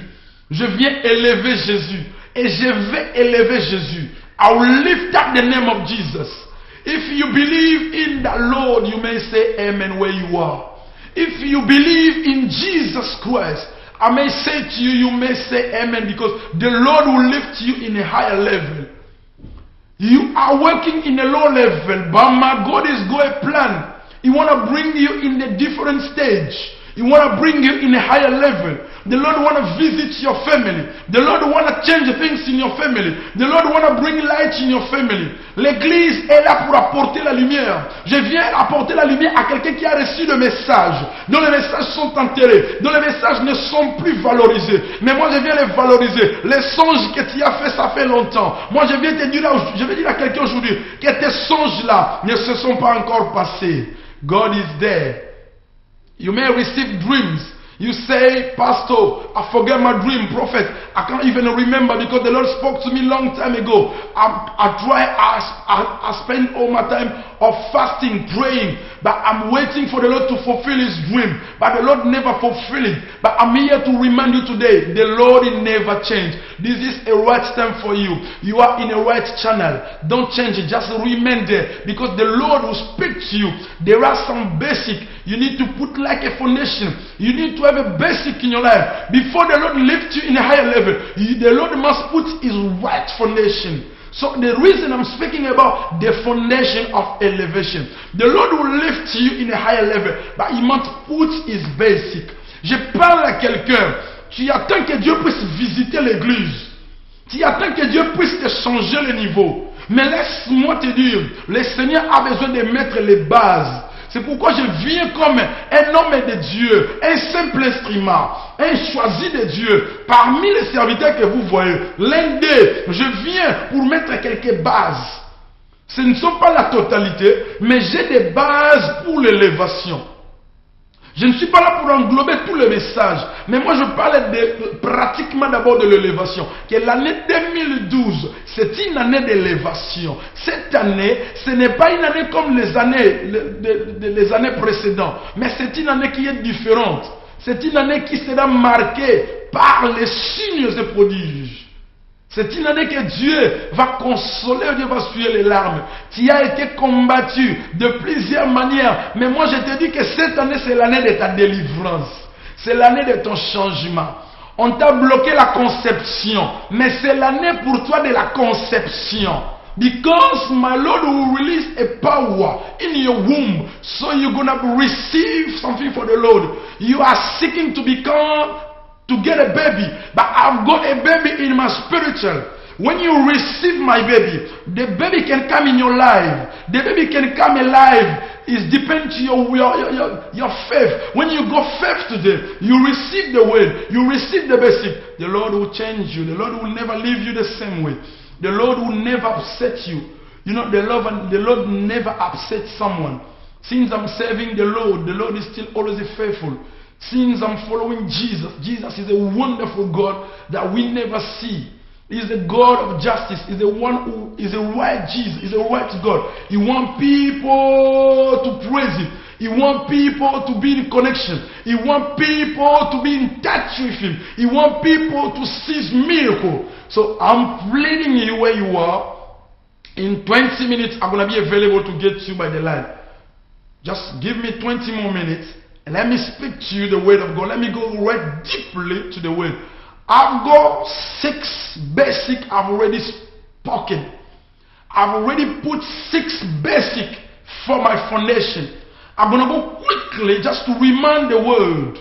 [SPEAKER 1] Je viens élever Jésus. Et je vais élever Jésus. I will lift up the name of Jesus. If you believe in the Lord, you may say amen where you are. If you believe in Jesus Christ, I may say to you, you may say amen, because the Lord will lift you in a higher level. You are working in a low level, but my God is going to plan. He want to bring you in a different stage. He want to bring you in a higher level. The Lord want to visit your family. The Lord want to change things in your family. The Lord want to bring light in your family. L'église est là pour apporter la lumière. Je viens apporter la lumière à quelqu'un qui a reçu le message, dont les messages sont enterrés, dont les messages ne sont plus valorisés. Mais moi je viens les valoriser. Les songes que tu as fait, ça fait longtemps. Moi je viens te dire, je vais dire à quelqu'un aujourd'hui que tes songes là ne se sont pas encore passés. God is there. You may receive dreams. You say, Pastor, I forget my dream, prophet. I can't even remember because the Lord spoke to me long time ago. I spend all my time of fasting, praying, but I'm waiting for the Lord to fulfill His dream. But the Lord never fulfilled it. But I'm here to remind you today, the Lord never changed. This is a right time for you. You are in a right channel. Don't change it. Just remain there because the Lord will speak to you. There are some basic you need to put like a foundation. You need to have a basic in your life. Before the Lord lifts you in a higher level, the Lord must put His right foundation. So the reason I'm speaking about the foundation of elevation, the Lord will lift you in a higher level, but He must put His basic. Je parle à quelqu'un qui attend que Dieu puisse visiter l'église. Tu attends que Dieu puisse te changer le niveau. Mais laisse-moi te dire, le Seigneur a besoin de mettre les bases. C'est pourquoi je viens comme un homme de Dieu, un simple instrument, un choisi de Dieu. Parmi les serviteurs que vous voyez, l'un d'eux, je viens pour mettre quelques bases. Ce ne sont pas la totalité, mais j'ai des bases pour l'élévation. Je ne suis pas là pour englober tous les messages, mais moi je parle pratiquement d'abord de l'élévation. Que l'année 2012, c'est une année d'élévation. Cette année, ce n'est pas une année comme les années précédentes, mais c'est une année qui est différente. C'est une année qui sera marquée par les signes et prodiges. C'est une année que Dieu va consoler, Dieu va suer les larmes. Tu as été combattu de plusieurs manières. Mais moi je te dis que cette année c'est l'année de ta délivrance. C'est l'année de ton changement. On t'a bloqué la conception. Mais c'est l'année pour toi de la conception. Because my Lord will release a power in your womb. So you're going to receive something for the Lord. You are seeking to get a baby, but I've got a baby in my spiritual. When you receive my baby, the baby can come in your life. The baby can come alive. It depends on your faith. When you go faith today, you receive the word, you receive the basic. The Lord will change you. The Lord will never leave you the same way. The Lord will never upset you. You know, the Lord never upsets someone. Since I'm serving the Lord is still always faithful. Since I'm following Jesus, Jesus is a wonderful God that we never see. He's the God of justice. He's the one who is a right Jesus. He's a right God. He wants people to praise Him. He wants people to be in connection. He wants people to be in touch with Him. He wants people to see His miracle. So I'm pleading you where you are. In 20 minutes, I'm going to be available to get you by the line. Just give me 20 more minutes. And let me speak to you the word of God. Let me go right deeply to the word. I've got 6 basic I've already spoken. I've already put 6 basic for my foundation. I'm going to go quickly just to remind the world.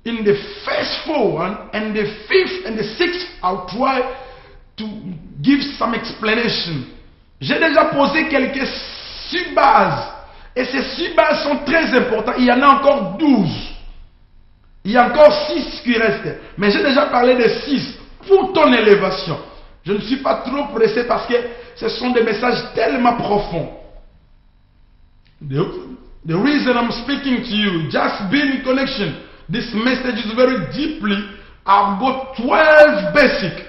[SPEAKER 1] In the first 4 and the 5th and the 6th, I'll try to give some explanation. J'ai déjà posé quelques 6 bases. Et ces 6 bases sont très importantes. Il y en a encore 12. Il y a encore 6 qui restent. Mais j'ai déjà parlé de 6 pour ton élévation. Je ne suis pas trop pressé parce que ce sont des messages tellement profonds. The reason I'm speaking to you, just be in connection. This message is very deeply. I've got 12 basic.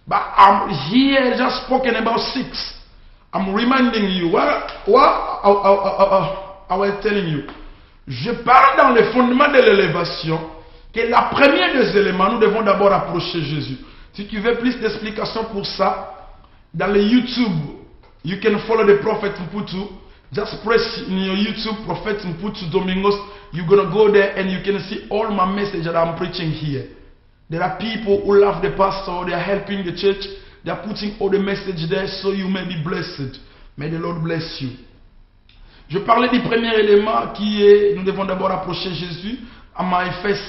[SPEAKER 1] But I'm here just spoken about 6. I'm reminding you, what I was telling you. Je parle dans les fondements de l'élévation, que la première des éléments, nous devons d'abord approcher Jésus. Si tu veux plus d'explications pour ça, dans le YouTube, you can follow the Prophet Mputu. Just press in your YouTube, Prophet Mputu Domingos. You're going to go there and you can see all my message that I'm preaching here. There are people who love the pastor, they are helping the church. They are putting all the message there so you may be blessed. May the Lord bless you. Je parlais du premier élément qui est, nous devons d'abord approcher Jésus. at my first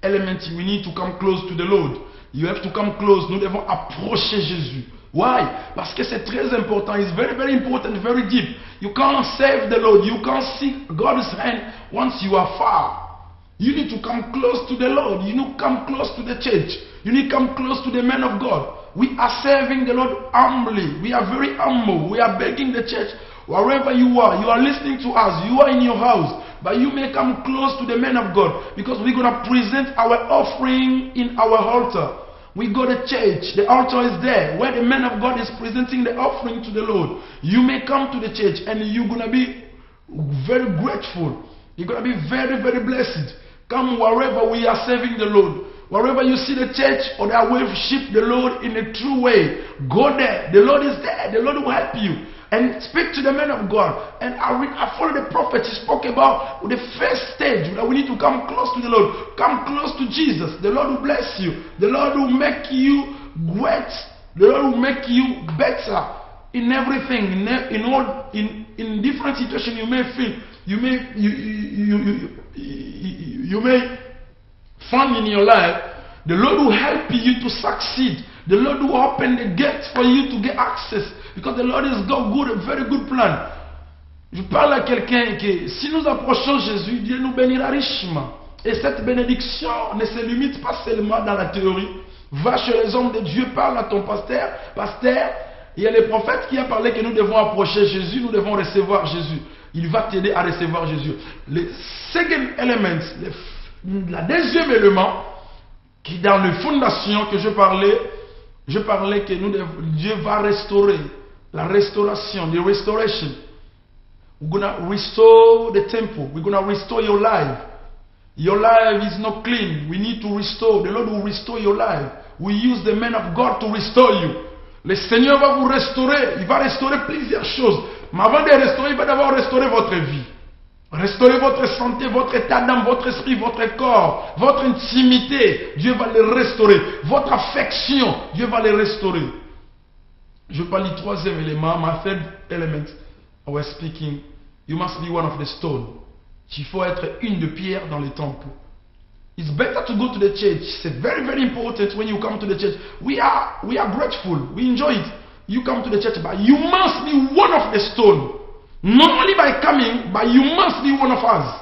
[SPEAKER 1] element, we need to come close to the Lord. You have to come close. Nous devons approcher Jésus. Why? Parce que c'est très important. It's very, very important, very deep. You can't save the Lord. You can't seek God's hand once you are far. You need to come close to the Lord. You need to come close to the church. You need to come close to the men of God. We are serving the Lord humbly. We are very humble. We are begging the church. Wherever you are listening to us. You are in your house. But you may come close to the men of God. Because we're going to present our offering in our altar. We go to church. The altar is there. Where the man of God is presenting the offering to the Lord. You may come to the church. And you're going to be very grateful. You're going to be very, very blessed. Come wherever we are serving the Lord. Wherever you see the church or they worship the Lord in a true way, go there. The Lord is there. The Lord will help you. And speak to the men of God. And I follow the prophet. He spoke about the first stage that we need to come close to the Lord. Come close to Jesus. The Lord will bless you. The Lord will make you great. The Lord will make you better in everything. In different situations you may feel. You may find in your life, the Lord will help you to succeed. The Lord will open the gates for you to get access. Because the Lord has got a very good plan. Je parle à quelqu'un que si nous approchons Jésus, Dieu nous bénira richement. Et cette bénédiction ne se limite pas seulement dans la théorie. Va chez les hommes de Dieu, parle à ton pasteur. Il y a les prophètes qui ont parlé que nous devons approcher Jésus, nous devons recevoir Jésus. Il va t'aider à recevoir Jésus. Le second element, la deuxième élément, qui dans les fondations que je parlais que Dieu va restaurer. La restauration, the restoration. We're going to restore the temple. We're going to restore your life. Your life is not clean. We need to restore. The Lord will restore your life. We use the men of God to restore you. Le Seigneur va vous restaurer. Il va restaurer plusieurs choses. Mais avant de restaurer, il va d'abord restaurer votre vie. Restaurer votre santé, votre état d'âme, votre esprit, votre corps, votre intimité. Dieu va le restaurer. Votre affection, Dieu va le restaurer. Je parle du troisième élément. My third element, I was speaking. You must be one of the stone. Il faut être une de pierre dans le temple. It's better to go to the church. C'est very, very important when you come to the church. We are grateful. We enjoy it. You come to the church, but you must be one of the stone. Not only by coming, but you must be one of us.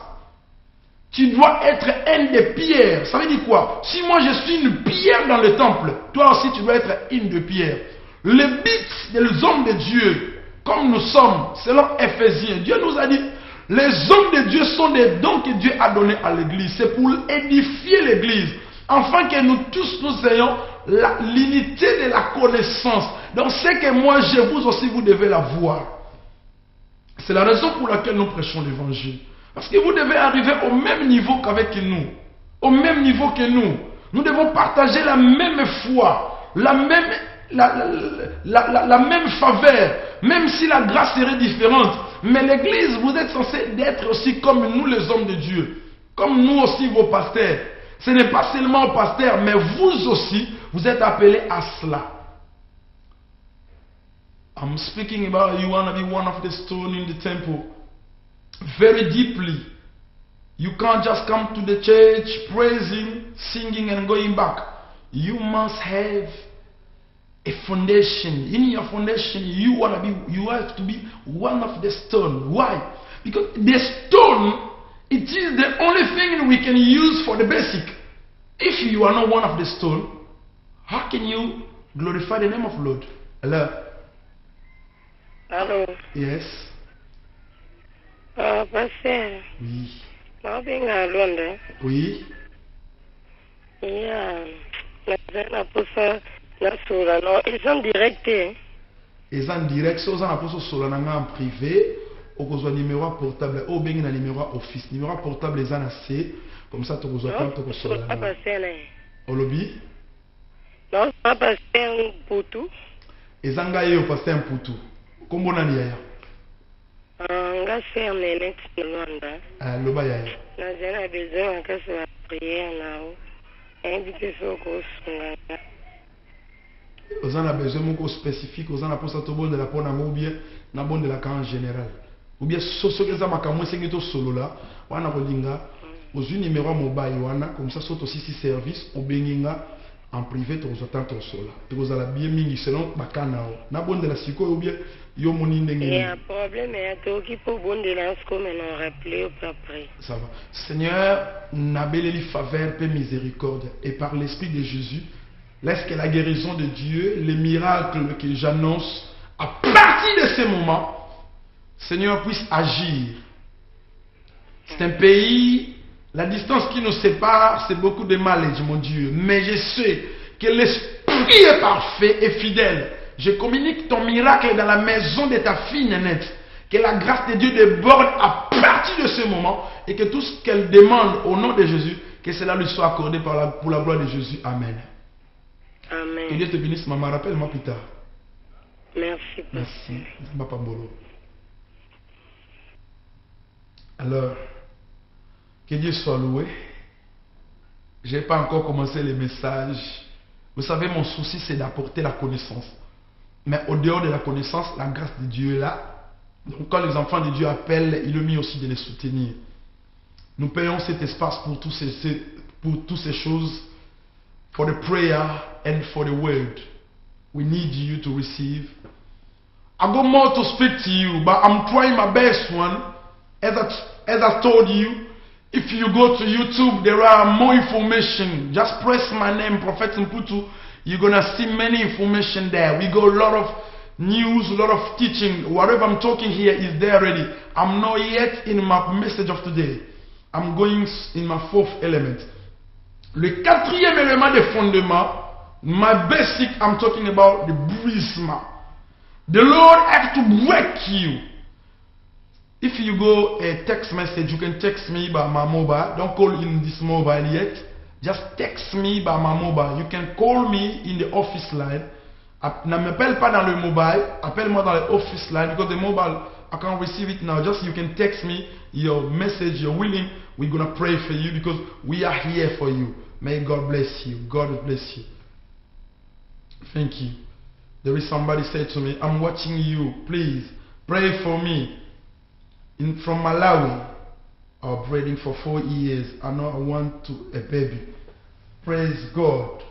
[SPEAKER 1] Tu dois être une des pierres. Ça veut dire quoi? Si moi je suis une pierre dans le temple, toi aussi tu dois être une de pierre. Le but des hommes de Dieu, comme nous sommes, selon Éphésiens, Dieu nous a dit, les hommes de Dieu sont des dons que Dieu a donnés à l'église. C'est pour édifier l'église, afin que nous tous nous ayons l'unité de la connaissance. Donc ce que moi j'ai, vous aussi vous devez l'avoir. C'est la raison pour laquelle nous prêchons l'évangile. Parce que vous devez arriver au même niveau qu'avec nous. Au même niveau que nous. Nous devons partager la même foi, la même faveur, même si la grâce serait différente. Mais l'église, vous êtes censés être aussi comme nous les hommes de Dieu. Comme nous aussi vos pasteurs. Ce n'est pas seulement aux pasteurs, mais vous aussi, vous êtes appelés à cela. I'm speaking about you want to be one of the stone in the temple. Very deeply. You can't just come to the church, praising, singing and going back. You must have a foundation. In your foundation, you have to be one of the stone. Why? Because the stone, it is the only thing we can use for the basic. If you are not one of the stone, how can you glorify the name of Lord? Hello?
[SPEAKER 7] Hello.
[SPEAKER 1] Yes.
[SPEAKER 7] Pasteur.
[SPEAKER 1] Oui.
[SPEAKER 7] Je suis à Londres.
[SPEAKER 1] Oui.
[SPEAKER 7] Yeah. Ils sont directés.
[SPEAKER 1] Ils sont direct. Si vous avez en privé, vous avez un numéro portable ou bien un numéro office. Numéro portable est assez. Comme ça, vous avez un peu de cela. Au lobby?
[SPEAKER 7] Non, pas passer un poutou.
[SPEAKER 1] Ils ont gagné au passer un poutou. Comment on a dit?
[SPEAKER 7] Nga faire un net de Londres.
[SPEAKER 1] Le bail.
[SPEAKER 7] J'ai besoin que ce soit prière là. Invité sur le
[SPEAKER 1] Vous avez besoin de spécifique, vous avez besoin de la peau ou bien la bonne de la camp en général. Ou bien ce que vous avez besoin de solo là, on a besoin aux numéro mobile wana comme ça saute aussi si service au benginga en privé to zotan to sola et vous allez bien mingi selon bakanao na bonde la siko ou bien yo moni ndenge
[SPEAKER 7] il y a un problème et to qui pour bonde la comme on rappeler au après
[SPEAKER 1] ça va Seigneur nabeleli faveur et miséricorde et par l'esprit de Jésus laisse que la guérison de Dieu les miracles que j'annonce à partir de ce moment Seigneur puisse agir. C'est un pays, la distance qui nous sépare, c'est beaucoup de maladies, mon Dieu. Mais je sais que l'Esprit est parfait et fidèle. Je communique ton miracle dans la maison de ta fille Nénette. Que la grâce de Dieu déborde à partir de ce moment et que tout ce qu'elle demande au nom de Jésus, que cela lui soit accordé pour la gloire de Jésus. Amen.
[SPEAKER 7] Amen.
[SPEAKER 1] Que Dieu te bénisse, maman. Rappelle-moi plus tard.
[SPEAKER 7] Merci.
[SPEAKER 1] Merci. Alors, que Dieu soit loué. Je n'ai pas encore commencé les messages. Vous savez, mon souci, c'est d'apporter la connaissance. Mais au dehors de la connaissance, la grâce de Dieu est là. Donc, quand les enfants de Dieu appellent, il est mis aussi de les soutenir. Nous payons cet espace pour toutes ces choses. For the prayer and for the word. We need you to receive. I got more to speak to you, but I'm trying my best one. As I told you, if you go to YouTube, there are more information. Just press my name, Prophet Mputu. You're going to see many information there. We got a lot of news, a lot of teaching. Whatever I'm talking here is there already. I'm not yet in my message of today. I'm going in my fourth element. Le quatrième élément de fondement, my basic, I'm talking about the brisma. The Lord has to break you. If you go a text message, you can text me by my mobile. Don't call in this mobile yet. Just text me by my mobile. You can call me in the office line. Ne m'appelle pas dans le mobile. Appelle-moi dans the office line because the mobile, I can't receive it now. Just you can text me your message, you're willing. We're going to pray for you because we are here for you. May God bless you. God bless you. Thank you. There is somebody said to me, I'm watching you. Please pray for me. From Malawi, I've been breeding for 4 years. I know I want a baby. Praise God.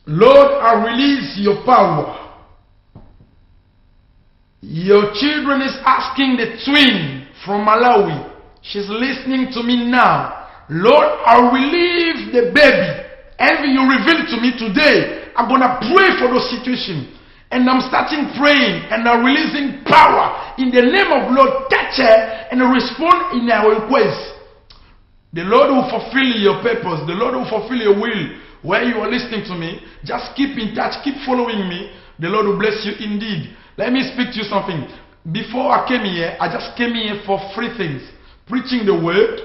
[SPEAKER 1] Lord, I release your power. Your children is asking the twin from Malawi. She's listening to me now. Lord, I release the baby. Everything you reveal to me today, I'm going to pray for those situations. And I'm starting praying and I'm releasing power in the name of Lord. Touch her and respond in her request. The Lord will fulfill your purpose. The Lord will fulfill your will. Where you are listening to me, just keep in touch, keep following me. The Lord will bless you indeed. Let me speak to you something. Before I came here, I just came here for 3 things. Preaching the word,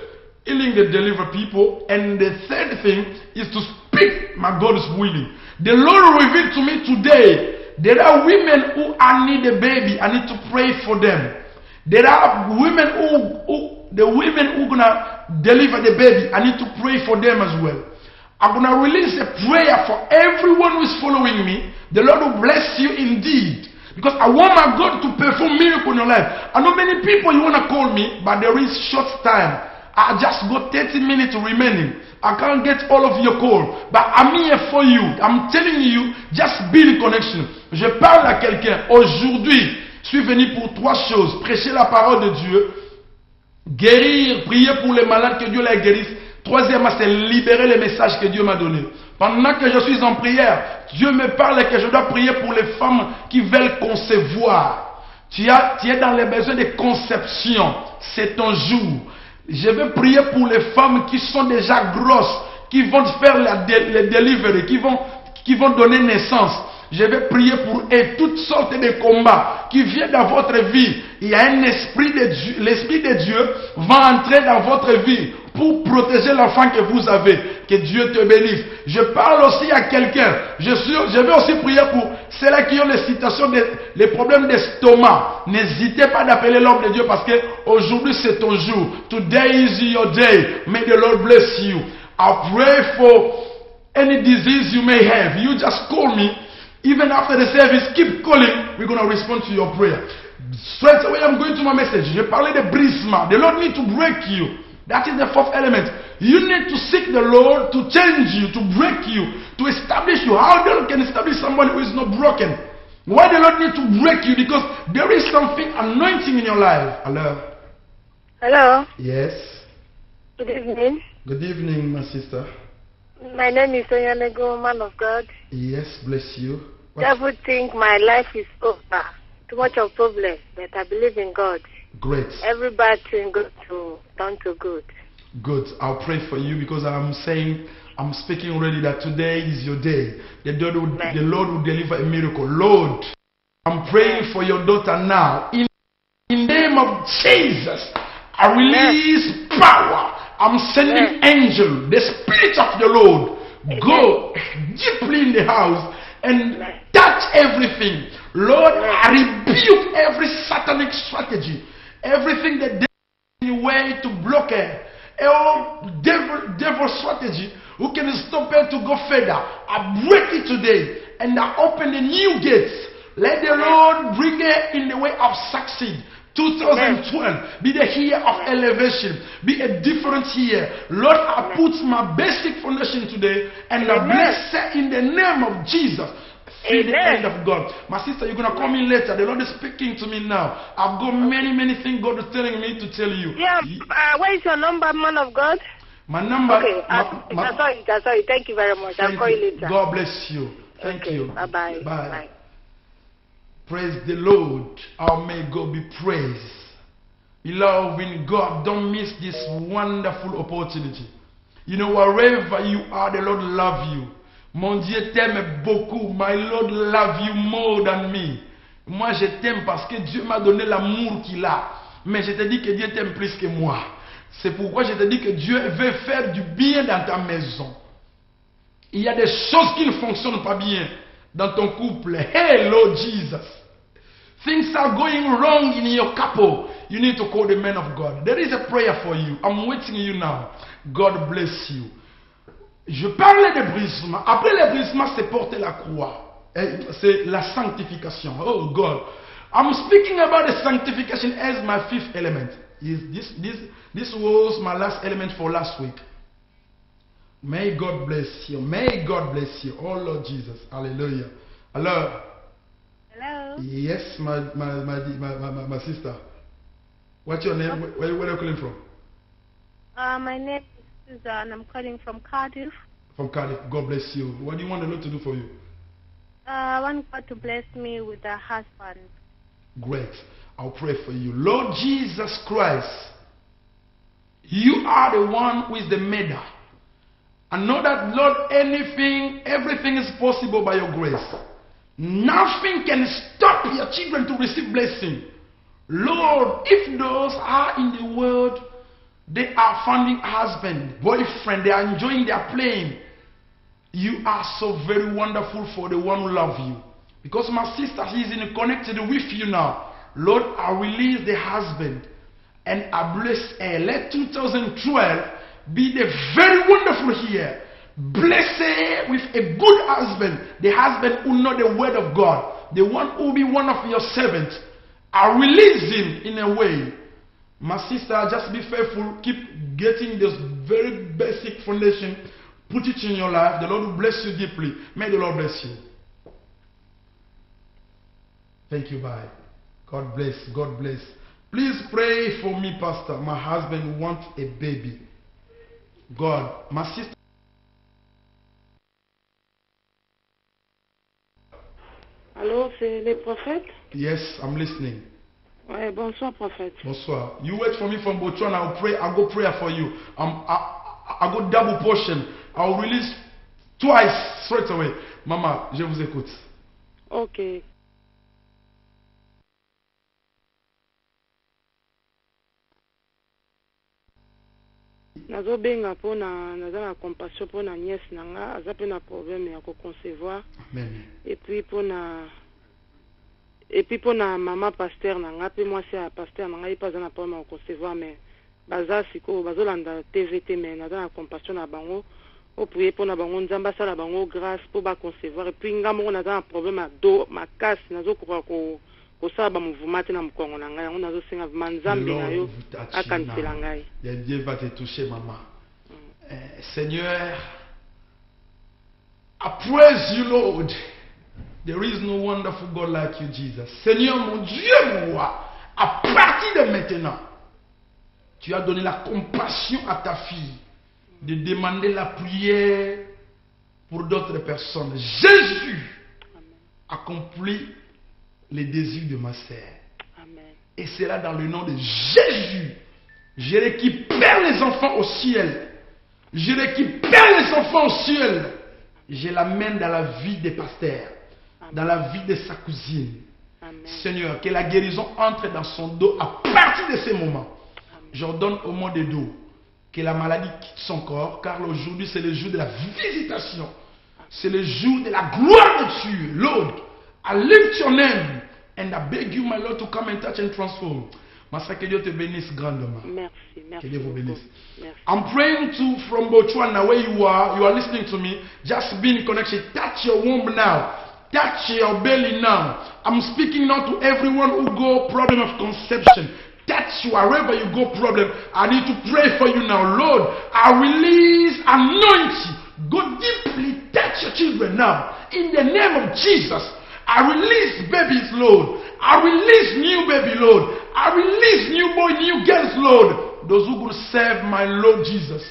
[SPEAKER 1] healing the delivered people, and the third thing is to speak my God's willing. The Lord revealed to me today. There are women who need a baby. I need to pray for them. There are women who gonna deliver the baby. I need to pray for them as well. I'm gonna release a prayer for everyone who is following me. The Lord will bless you indeed. Because I want my God to perform miracle in your life. I know many people you wanna call me, but there is short time. I just got 30 minutes remaining. I can't get all of your call. But I'm here for you. I'm telling you, just build connection. Je parle à quelqu'un. Aujourd'hui, je suis venu pour 3 choses. Prêcher la parole de Dieu. Guérir, prier pour les malades, que Dieu les guérisse. Troisièmement, c'est libérer les messages que Dieu m'a donnés. Pendant que je suis en prière, Dieu me parle que je dois prier pour les femmes qui veulent concevoir. Tu es dans les besoins de conception. C'est ton jour. Je vais prier pour les femmes qui sont déjà grosses, qui vont faire les delivery, qui vont donner naissance. Je vais prier pour eux, toutes sortes de combats qui viennent dans votre vie. Il y a un esprit de Dieu, l'esprit de Dieu va entrer dans votre vie pour protéger l'enfant que vous avez. Que Dieu te bénisse. Je parle aussi à quelqu'un. Je vais aussi prier pour ceux-là qui ont les situations, les problèmes d'estomac. N'hésitez pas d'appeler l'homme de Dieu parce que aujourd'hui c'est ton jour. Today is your day. May the Lord bless you. I pray for any disease you may have. You just call me. Even after the service, keep calling. We're going to respond to your prayer. Straight away, I'm going to my message. Je parlais de brisement. The Lord need to break you. That is the fourth element. You need to seek the Lord to change you, to break you, to establish you. How the Lord can establish someone who is not broken? Why the Lord need to break you? Because there is something anointing in your life. Hello?
[SPEAKER 7] Hello.
[SPEAKER 1] Yes.
[SPEAKER 7] Good evening.
[SPEAKER 1] Good evening, my sister.
[SPEAKER 7] My name is Onyanego, man of God.
[SPEAKER 1] Yes, bless you.
[SPEAKER 7] Devil think my life is over. Too much of problem, but I believe in God.
[SPEAKER 1] Great.
[SPEAKER 7] Every bad thing goes to turn to good.
[SPEAKER 1] Good. I'll pray for you because I'm speaking already that today is your day. The Lord will deliver a miracle. Lord, I'm praying for your daughter now. In the name of Jesus, I release power. I'm sending angel, the Spirit of the Lord. Go deeply in the house and touch everything. Lord, I rebuke every satanic strategy. Everything that they way to block her. Devil strategy who can stop her to go further. I break it today and I open the new gates. Let the Lord bring her in the way of succeed. 2012 be the year of elevation, be a different year. Lord, I put my basic foundation today and I bless her in the name of Jesus. See the end of God. My sister, you're going to come in later. The Lord is speaking to me now. I've got many things God is telling me to tell you.
[SPEAKER 7] Yeah, where is your number, man of God?
[SPEAKER 1] My number.
[SPEAKER 7] Okay, I saw it. Thank you very much. I'll call you later.
[SPEAKER 1] God bless you. Thank you.
[SPEAKER 7] Bye-bye.
[SPEAKER 1] Bye. Praise the Lord. How may God be praised. Beloved in God, don't miss this wonderful opportunity. You know, wherever you are, the Lord loves you. Mon Dieu t'aime beaucoup. My Lord love you more than me. Moi, je t'aime parce que Dieu m'a donné l'amour qu'il a. Mais je te dis que Dieu t'aime plus que moi. C'est pourquoi je te dis que Dieu veut faire du bien dans ta maison. Il y a des choses qui ne fonctionnent pas bien dans ton couple. Hello, Jesus. Things are going wrong in your couple. You need to call the man of God. There is a prayer for you. I'm waiting you now. God bless you. Je parlais de brisement. Après le brisement, c'est porter la croix. C'est la sanctification. Oh God. I'm speaking about the sanctification as my fifth element. This was my last element for last week. May God bless you. May God bless you. Oh Lord Jesus. Hallelujah. Hello.
[SPEAKER 6] Hello.
[SPEAKER 1] Yes, my sister. What's your name? Where are you calling from?
[SPEAKER 6] My name is Susan. I'm calling from Cardiff.
[SPEAKER 1] From Cardiff. God bless you. What do you want the Lord to do for you?
[SPEAKER 6] I want God to bless me with a husband.
[SPEAKER 1] Great. I'll pray for you. Lord Jesus Christ, you are the one who is the maker. I know that, Lord, everything is possible by your grace. Nothing can stop your children to receive blessing. Lord, if those are in the world, they are finding husband, boyfriend, they are enjoying their playing. You are so very wonderful for the one who loves you. Because my sister, she is connected with you now. Lord, I release the husband and I bless her. Let 2012 be the very wonderful year. Bless her with a good husband. The husband who know the word of God. The one who will be one of your servants. I release him in a way. My sister, just be faithful. Keep getting this very basic foundation. Put it in your life. The Lord will bless you deeply. May the Lord bless you. Thank you. Bye. God bless. God bless. Please pray for me, Pastor. My husband wants a baby. God. My sister.
[SPEAKER 8] Allô, c'est les prophètes?
[SPEAKER 1] Yes, I'm listening.
[SPEAKER 8] Ouais, bonsoir, prophète.
[SPEAKER 1] Bonsoir. You wait for me from Botswana. I'll pray. I'll go prayer for you. I go double portion. I'll release twice straight away. Maman, je vous écoute.
[SPEAKER 8] Ok. Nazobenga mpona naza na compassion mpona nièce na nga aza pe na problème ya concevoir.
[SPEAKER 1] Amen.
[SPEAKER 8] Et puis mpona mama pasteur na nga pe mwasi ya pasteur na nga ye pe aza na problème ya concevoir mais baza sikoyo bazolanda TVT mais naza na compassion na bango oprie mpona bango nzambe asala bango grâce mpo baconcevoir et puis nga moko naza na problème ya do makasi nazokoka kosala bamuvuma te na mokongo na ngai yango nazosenga vraimen nzambe na yo akanisela ngai.
[SPEAKER 1] Dieu va te toucher, maman. Seigneur, I praise you, Lord. There is no wonderful God like you, Jesus. Seigneur, mon Dieu, mon roi, à partir de maintenant, tu as donné la compassion à ta fille de demander la prière pour d'autres personnes. Jésus accomplit les désirs de ma sœur. Et c'est là dans le nom de Jésus. Je récupère les enfants au ciel. Je récupère les enfants au ciel. Je l'amène dans la vie des pasteurs, dans la vie de sa cousine. Seigneur, que la guérison entre dans son dos à partir de ce moment. J'ordonne au monde de dos que la maladie quitte son corps, car aujourd'hui c'est le jour de la visitation. C'est le jour de la gloire de Dieu. Lord, I lift your name and I beg you, my Lord, to come and touch and transform. Que Dieu te bénisse grandement.
[SPEAKER 8] Merci, merci.
[SPEAKER 1] Que Dieu vous bénisse.
[SPEAKER 8] Merci.
[SPEAKER 1] I'm praying to from Botswana, where you are listening to me. Just be in connection. Touch your womb now. Touch your belly now. I'm speaking now to everyone who go problem of conception. Touch wherever you go problem. I need to pray for you now. Lord, I release anointing. Go deeply touch your children now. In the name of Jesus. I release babies, Lord. I release new baby, Lord. I release new boy, new girls, Lord. Those who will serve my Lord Jesus.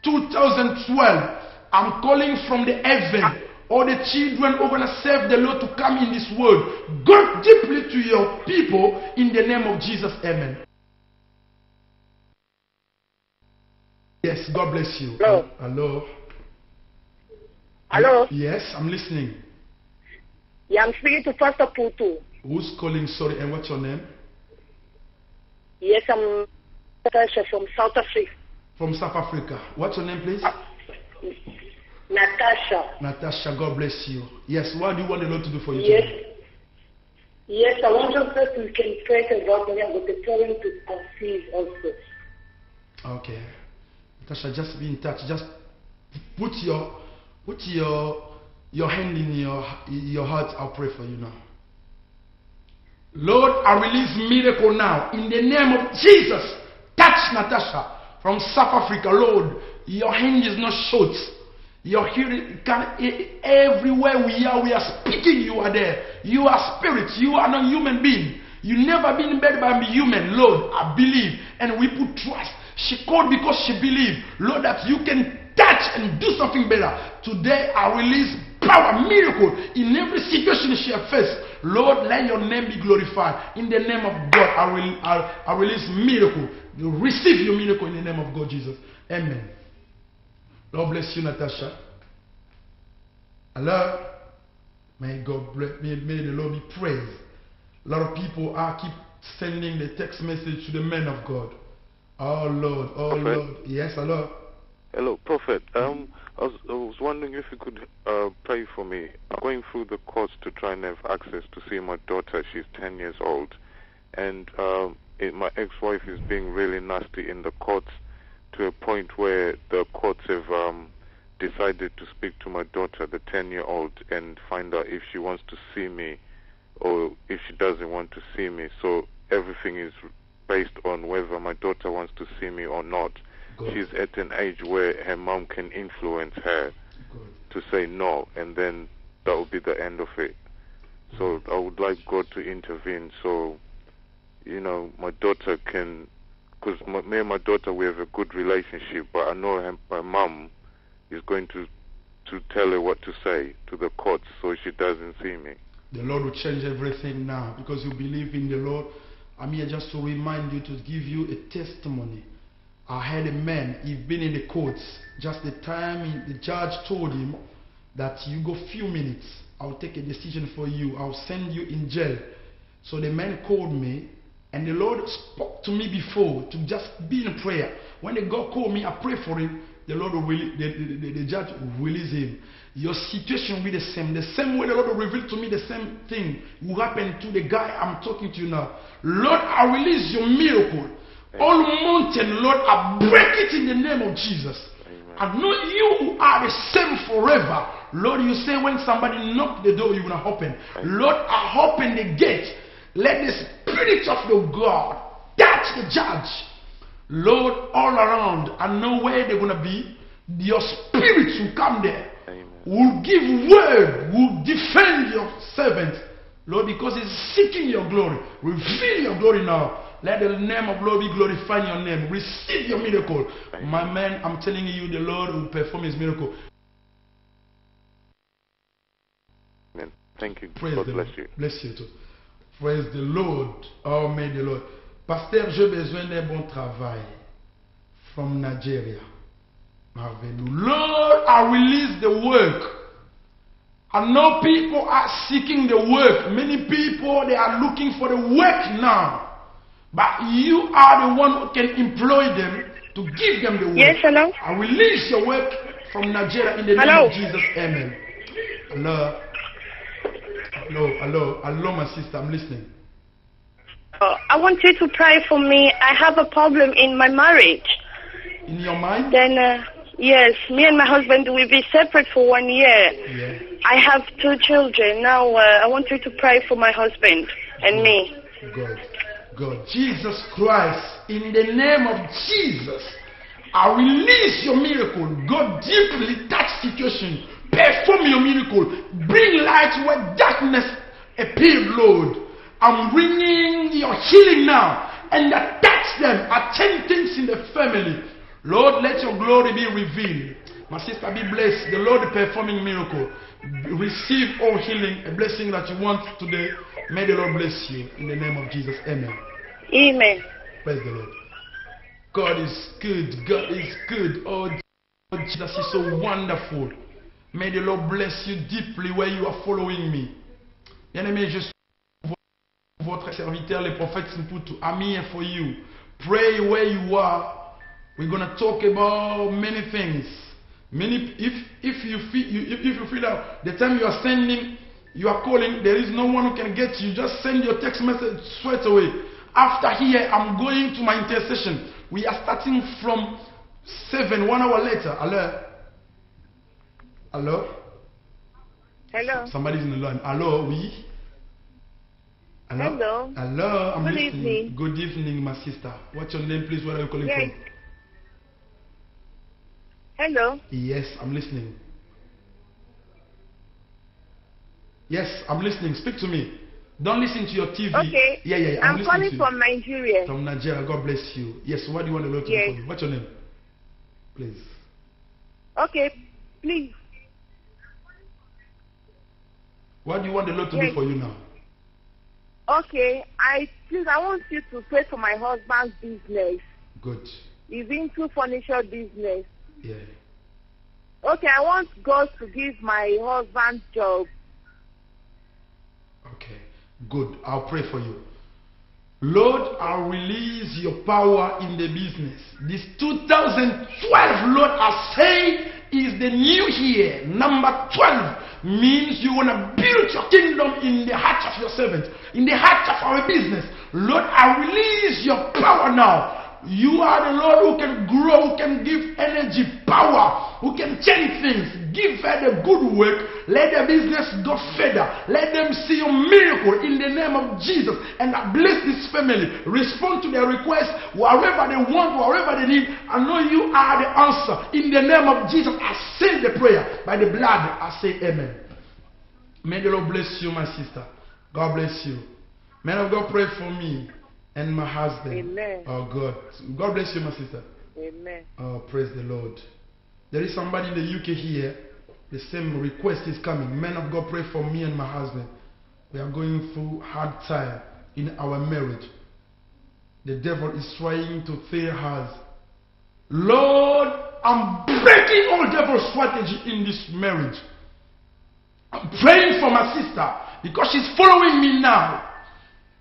[SPEAKER 1] 2012, I'm calling from the heaven. All the children who are going to serve the Lord to come in this world. Go deeply to your people in the name of Jesus. Amen. Yes, God bless you.
[SPEAKER 9] Hello.
[SPEAKER 1] Hello.
[SPEAKER 9] Hello.
[SPEAKER 1] Yes, I'm listening.
[SPEAKER 9] Yeah, I'm speaking to Pastor Putu.
[SPEAKER 1] Who's calling? Sorry, and what's your name?
[SPEAKER 9] Yes, I'm Natasha from South Africa.
[SPEAKER 1] From South Africa. What's your name, please?
[SPEAKER 9] Natasha.
[SPEAKER 1] Natasha, God bless you. Yes, what do you want the Lord to do for you?
[SPEAKER 9] Yes.
[SPEAKER 1] Today?
[SPEAKER 9] Yes, I want to first we can pray about me. I'm going to tell him to conceive also.
[SPEAKER 1] Okay. Natasha, just be in touch. Just put your hand in your heart. I'll pray for you now. Lord, I release miracle now. In the name of Jesus, touch Natasha from South Africa. Lord, your hand is not short. Your hearing, everywhere we are speaking, you are there. You are spirit. You are not human being. You never been made by me human. Lord, I believe and we put trust. She called because she believed, Lord, that you can touch and do something better. Today, I release power, miracle in every situation she has faced. Lord, let your name be glorified. In the name of God, I release miracle. You receive your miracle in the name of God, Jesus. Amen. Lord bless you, Natasha. Allah, may God bless, may the Lord be praised. A lot of people keep sending the text message to the men of God. Oh Lord, oh Prophet. Lord. Yes, hello.
[SPEAKER 10] Hello, Prophet. I was wondering if you could pray for me. I'm going through the courts to try and have access to see my daughter. She's 10 years old. And my ex-wife is being really nasty in the courts to a point where the courts have decided to speak to my daughter, the 10-year-old, and find out if she wants to see me or if she doesn't want to see me. So everything is based on whether my daughter wants to see me or not. Good. She's at an age where her mom can influence her to say no, and then that will be the end of it. So I would like God to intervene so, you know, my daughter can, because me and my daughter, we have a good relationship, but I know my mom is going to tell her what to say to the courts so she doesn't see me.
[SPEAKER 1] The Lord will change everything now because you believe in the Lord. I'm here just to remind you, to give you a testimony. I had a man, he'd been in the courts. Just the time the judge told him that you go few minutes, I'll take a decision for you, I'll send you in jail. So the man called me, and the Lord spoke to me before to just be in prayer. When the God called me, I prayed for him. The Lord will the judge will release him. Your situation will be the same. The same way the Lord will reveal to me the same thing will happen to the guy I'm talking to you now. Lord, I release your miracle. All mountain, Lord, I break it in the name of Jesus. Amen. I know you are the same forever. Lord, you say when somebody knock the door, you will not open. Amen. Lord, I open the gate. Let the Spirit of your God touch the judge. Lord, all around, I know where they're going to be. Your spirits will come there.
[SPEAKER 10] Amen.
[SPEAKER 1] Will give word, will defend your servant. Lord, because he's seeking your glory. Reveal your glory now. Let the name of Lord be glorified in your name. Receive your miracle.
[SPEAKER 10] Amen.
[SPEAKER 1] My man, I'm telling you, the Lord will perform his miracle.
[SPEAKER 10] Amen. Thank you.
[SPEAKER 1] Praise
[SPEAKER 10] God
[SPEAKER 1] the
[SPEAKER 10] bless
[SPEAKER 1] Lord.
[SPEAKER 10] you.
[SPEAKER 1] Bless you too. Praise the Lord. Oh, may the Lord. Pasteur, j'ai besoin d'un bon travail from Nigeria. Lord, I release the work. I know people are seeking the work. Many people, they are looking for the work now. But you are the one who can employ them to give them the work.
[SPEAKER 4] Yes, hello?
[SPEAKER 1] I release your work from Nigeria in the name
[SPEAKER 4] Hello?
[SPEAKER 1] of Jesus. Amen. Hello. Hello, my sister. I'm listening.
[SPEAKER 4] I want you to pray for me. I have a problem in my marriage.
[SPEAKER 1] In your mind?
[SPEAKER 4] Then, yes, me and my husband will be separate for 1 year.
[SPEAKER 1] Yeah.
[SPEAKER 4] I have 2 children. Now, I want you to pray for my husband and me.
[SPEAKER 1] God. Jesus Christ, in the name of Jesus, I release your miracle. God, deeply touch situation. Perform your miracle. Bring light where darkness appeared, Lord. I'm bringing your healing now and attach them, attend things in the family. Lord, let your glory be revealed. My sister, be blessed. The Lord is performing miracle. Receive all healing, a blessing that you want today. May the Lord bless you in the name of Jesus. Amen.
[SPEAKER 4] Amen.
[SPEAKER 1] Praise the Lord. God is good. God is good. Oh, Jesus is so wonderful. May the Lord bless you deeply where you are following me. Bien-aimé, je suis votre serviteur, le prophète Simputu. I'm here for you. Pray where you are. We're gonna talk about many things. If you feel that the time you are sending, you are calling, there is no one who can get you, just send your text message straight away. After here, I'm going to my intercession. We are starting from 7, 1 hour later.
[SPEAKER 4] Hello?
[SPEAKER 1] Somebody's in the line. Hello, oui.
[SPEAKER 4] Hello.
[SPEAKER 1] Hello, I'm
[SPEAKER 4] Good
[SPEAKER 1] listening.
[SPEAKER 4] evening.
[SPEAKER 1] Good evening, my sister. What's your name, please? Where are you calling
[SPEAKER 4] Yes.
[SPEAKER 1] from?
[SPEAKER 4] Hello?
[SPEAKER 1] Yes, I'm listening. Yes, I'm listening. Speak to me. Don't listen to your TV.
[SPEAKER 4] Okay.
[SPEAKER 1] Yeah.
[SPEAKER 4] I'm
[SPEAKER 1] listening
[SPEAKER 4] calling
[SPEAKER 1] to you.
[SPEAKER 4] from Nigeria.
[SPEAKER 1] From Nigeria. God bless you. Yes, what do you want the Lord to do
[SPEAKER 4] Yes.
[SPEAKER 1] for you? What's your name? Please.
[SPEAKER 4] Okay, please.
[SPEAKER 1] What do you want the Lord to do
[SPEAKER 4] Yes.
[SPEAKER 1] for you now?
[SPEAKER 4] Okay, I want you to pray for my husband's business.
[SPEAKER 1] Good.
[SPEAKER 4] He's into furniture business.
[SPEAKER 1] Yeah.
[SPEAKER 4] Okay, I want God to give my husband job.
[SPEAKER 1] Okay. Good. I'll pray for you. Lord, I'll release your power in the business. This 2012, Lord, I say is the new year. Number 12 means you want to build your kingdom in the heart of your servant, in the heart of our business. Lord, I release your power now. You are the Lord who can grow, who can give energy, power, who can change things. Give her the good work. Let the business go further. Let them see your miracle in the name of Jesus. And I bless this family. Respond to their request wherever they want, wherever they need. I know you are the answer. In the name of Jesus, I say the prayer. By the blood, I say amen. May the Lord bless you, my sister. God bless you. Man of God, pray for me and my husband.
[SPEAKER 4] Amen.
[SPEAKER 1] Oh God. God bless you, my sister.
[SPEAKER 4] Amen.
[SPEAKER 1] Oh, praise the Lord. There is somebody in the UK here. The same request is coming. Man of God, pray for me and my husband. We are going through hard time in our marriage. The devil is trying to tear us. Lord, I'm breaking all devil's strategy in this marriage. I'm praying for my sister because she's following me now.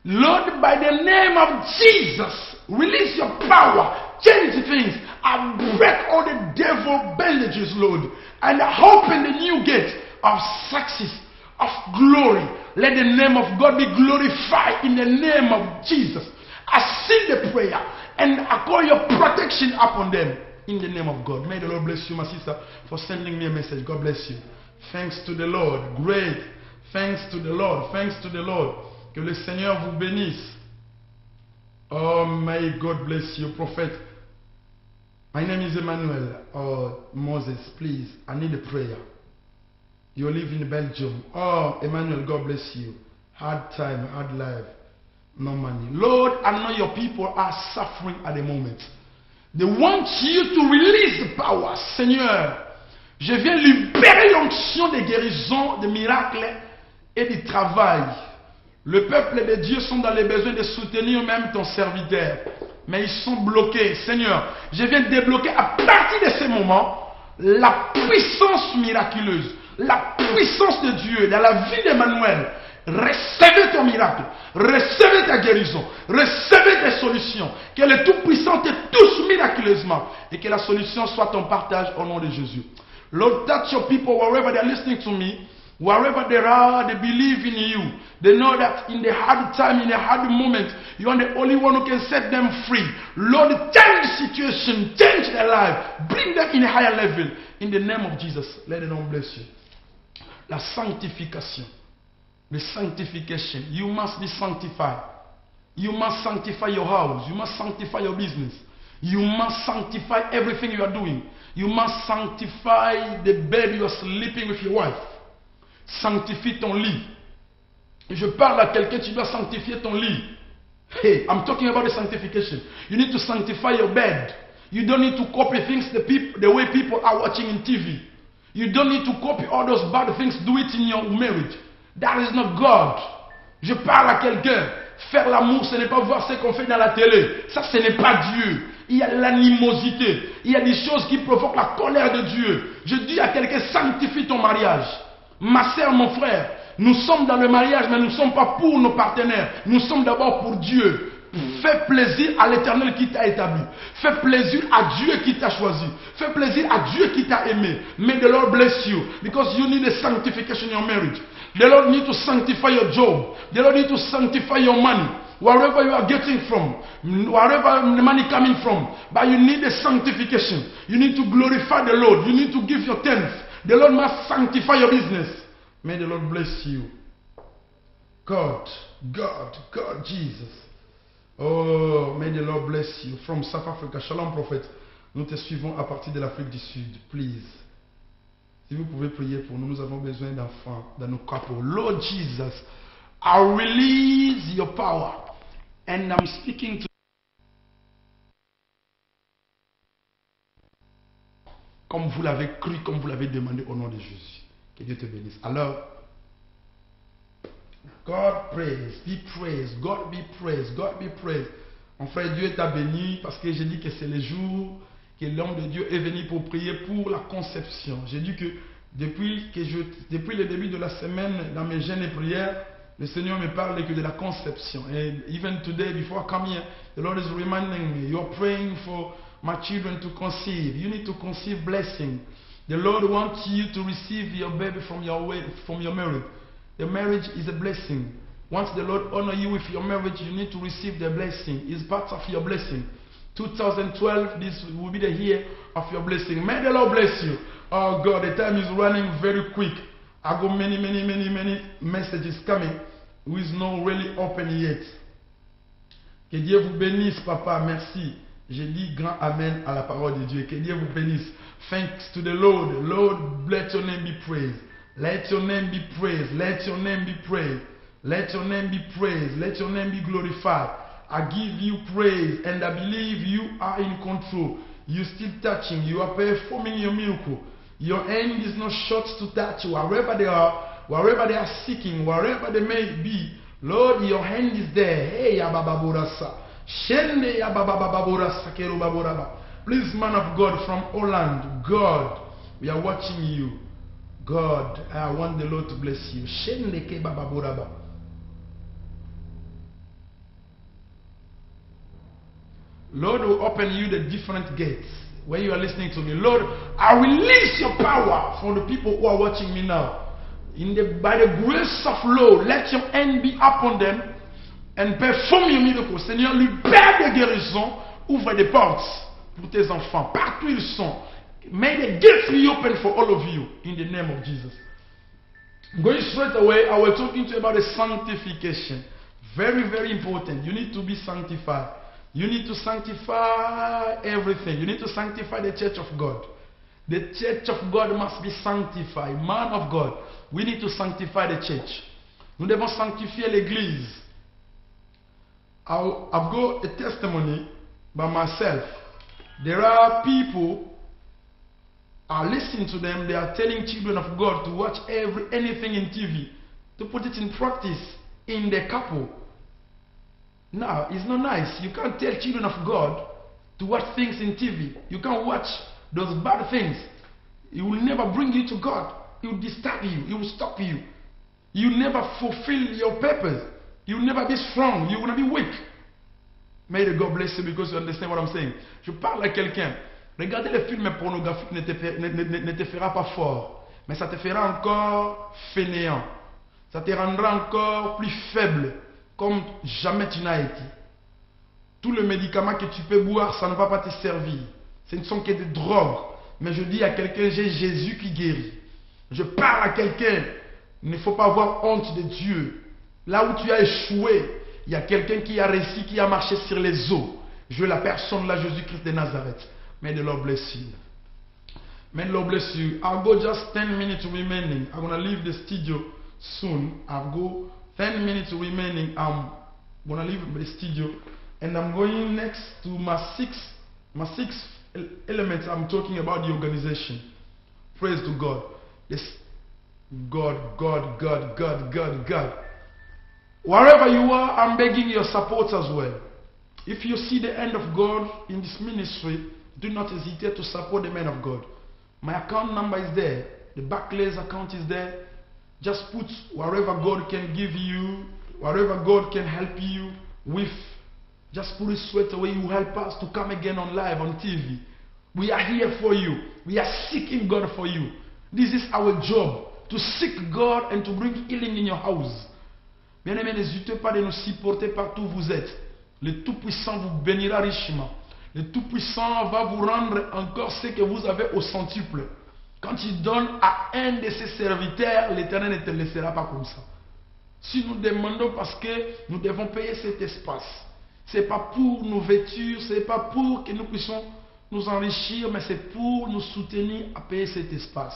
[SPEAKER 1] Lord, by the name of Jesus, release your power, change things. I break all the devil bandages, Lord, and I open the new gate of success, of glory. Let the name of God be glorified in the name of Jesus. I see the prayer and I call your protection upon them in the name of God. May the Lord bless you, my sister, for sending me a message. God bless you. Thanks to the Lord. Great. Thanks to the Lord. Thanks to the Lord. Que le Seigneur vous bénisse. Oh, may God bless you, prophet. My name is Emmanuel. Oh, Moses, please, I need a prayer. You live in Belgium. Oh, Emmanuel, God bless you. Hard time, hard life, no money. Lord, I know your people are suffering at the moment. They want you to release the power. Seigneur, je viens libérer l'onction des guérisons, des miracles et du travail. Le peuple de Dieu sont dans les besoins de soutenir même ton serviteur. Mais ils sont bloqués. Seigneur, je viens débloquer à partir de ce moment la puissance miraculeuse, la puissance de Dieu dans la vie d'Emmanuel. Recevez ton miracle, recevez ta guérison, recevez tes solutions. Que le Tout-Puissant te touche miraculeusement et que la solution soit ton partage au nom de Jésus. Lord, touch your people wherever they are listening to me. Wherever they are, they believe in you. They know that in the hard time, in the hard moment, you are the only one who can set them free. Lord, change the situation, change their life, bring them in a higher level. In the name of Jesus, let the Lord bless you. La sanctification. The sanctification. You must be sanctified. You must sanctify your house. You must sanctify your business. You must sanctify everything you are doing. You must sanctify the bed you are sleeping with your wife. Sanctifie ton lit. Je parle à quelqu'un, tu dois sanctifier ton lit. Hey, I'm talking about the sanctification. You need to sanctify your bed. You don't need to copy things the way people are watching in TV. You don't need to copy all those bad things. Do it in your marriage. That is not God. Je parle à quelqu'un. Faire l'amour, ce n'est pas voir ce qu'on fait dans la télé. Ça, ce n'est pas Dieu. Il y a l'animosité. Il y a des choses qui provoquent la colère de Dieu. Je dis à quelqu'un, sanctifie ton mariage. Ma sœur, mon frère, nous sommes dans le mariage, mais nous ne sommes pas pour nos partenaires. Nous sommes d'abord pour Dieu. Fais plaisir à l'Éternel qui t'a établi. Fais plaisir à Dieu qui t'a choisi. Fais plaisir à Dieu qui t'a aimé. May the Lord bless you because you need a sanctification in your marriage. The Lord needs to sanctify your job. The Lord needs to sanctify your money. Wherever you are getting from, wherever the money coming from, but you need a sanctification. You need to glorify the Lord. You need to give your tenth. The Lord must sanctify your business. May the Lord bless you. God, Jesus. Oh, may the Lord bless you. From South Africa, Shalom Prophet. Nous te suivons à partir de l'Afrique du Sud. Please. Si vous pouvez prier pour nous, nous avons besoin d'enfants dans nos couples. Lord Jesus, I release your power. And I'm speaking to comme vous l'avez cru, comme vous l'avez demandé au nom de Jésus. Que Dieu te bénisse. Alors, God praise, be praised, God be praised, God be praised. Mon frère, Dieu t'a béni parce que j'ai dit que c'est le jour que l'homme de Dieu est venu pour prier pour la conception. J'ai dit que depuis le début de la semaine, dans mes jeûnes et prières, le Seigneur me parle que de la conception. And even today, before I come here, the Lord is reminding me, you're praying for my children to conceive. You need to conceive blessing. The Lord wants you to receive your baby from your marriage. The marriage is a blessing. Once the Lord honor you with your marriage, you need to receive the blessing. It's part of your blessing. 2012, this will be the year of your blessing. May the Lord bless you. Oh God, the time is running very quick. I got many messages coming who is not really open yet. Que Dieu vous bénisse, papa. Merci. Je dis grand amen à la parole de Dieu. Que Dieu vous bénisse. Thanks to the Lord. Lord, let your name be praised. Let your name be praised. Let your name be praised. Let your name be praised. Let your name be glorified. I give you praise and I believe you are in control. You're still touching. You are performing your miracle. Your hand is not short to touch wherever they are seeking, wherever they may be. Lord, your hand is there. Hey, Abababurasa. Shende Abababurasa Kerubaburaba. Please, man of God from Holland, God, we are watching you. God, I want the Lord to bless you. Shende Kebababuraba. Lord will open you the different gates. When you are listening to me, Lord, I release your power for the people who are watching me now. By the grace of Lord, let your hand be upon them and perform your miracles. Seigneur, libère des guérisons, ouvre des portes pour tes enfants, partout ils sont. May the gates be open for all of you in the name of Jesus. Going straight away, I was talking to you about the sanctification. Very, very important. You need to be sanctified. You need to sanctify everything. You need to sanctify the church of God. The church of God must be sanctified. Man of God, we need to sanctify the church. Nous devons sanctifier l'église. I've got a testimony by myself. There are people, I listen to them, they are telling children of God to watch anything in TV, to put it in practice in their couple. Now, it's not nice. You can't tell children of God to watch things in TV. You can't watch those bad things. It will never bring you to God. It will disturb you. It will stop you. You will never fulfill your purpose. You will never be strong. You will be weak. May the God bless you because you understand what I'm saying. Je parle à quelqu'un. Regarder les films pornographiques ne te fera pas fort. Mais ça te fera encore fainéant. Ça te rendra encore plus faible. Comme jamais tu n'as été. Tous les médicaments que tu peux boire, ça ne va pas te servir. Ce ne sont que des drogues. Mais je dis à quelqu'un, j'ai Jésus qui guérit. Je parle à quelqu'un, il ne faut pas avoir honte de Dieu. Là où tu as échoué, il y a quelqu'un qui a réussi, qui a marché sur les eaux. Je veux la personne là, Jésus-Christ de Nazareth. May the Lord bless you. May the Lord bless you. I'll go just 10 minutes remaining. I'm going to leave the studio soon. I'll go 10 minutes remaining. I'm going to leave the studio. And I'm going next to my six elements. I'm talking about the organization. Praise to God. Yes. God. Wherever you are, I'm begging your support as well. If you see the hand of God in this ministry, do not hesitate to support the man of God. My account number is there. The Barclays account is there. Just put wherever God can give you, wherever God can help you with. Just put it straight away. You help us to come again on live on TV. We are here for you. We are seeking God for you. This is our job, to seek God and to bring healing in your house. Bien-aimés, n'hésitez pas de nous supporter partout où vous êtes. Le Tout-Puissant vous bénira richement. Le Tout-Puissant va vous rendre encore ce que vous avez au centuple. Quand il donne à un de ses serviteurs, l'Éternel ne te laissera pas comme ça. Si nous demandons parce que nous devons payer cet espace, ce n'est pas pour nos vêtures, ce n'est pas pour que nous puissions nous enrichir, mais c'est pour nous soutenir à payer cet espace.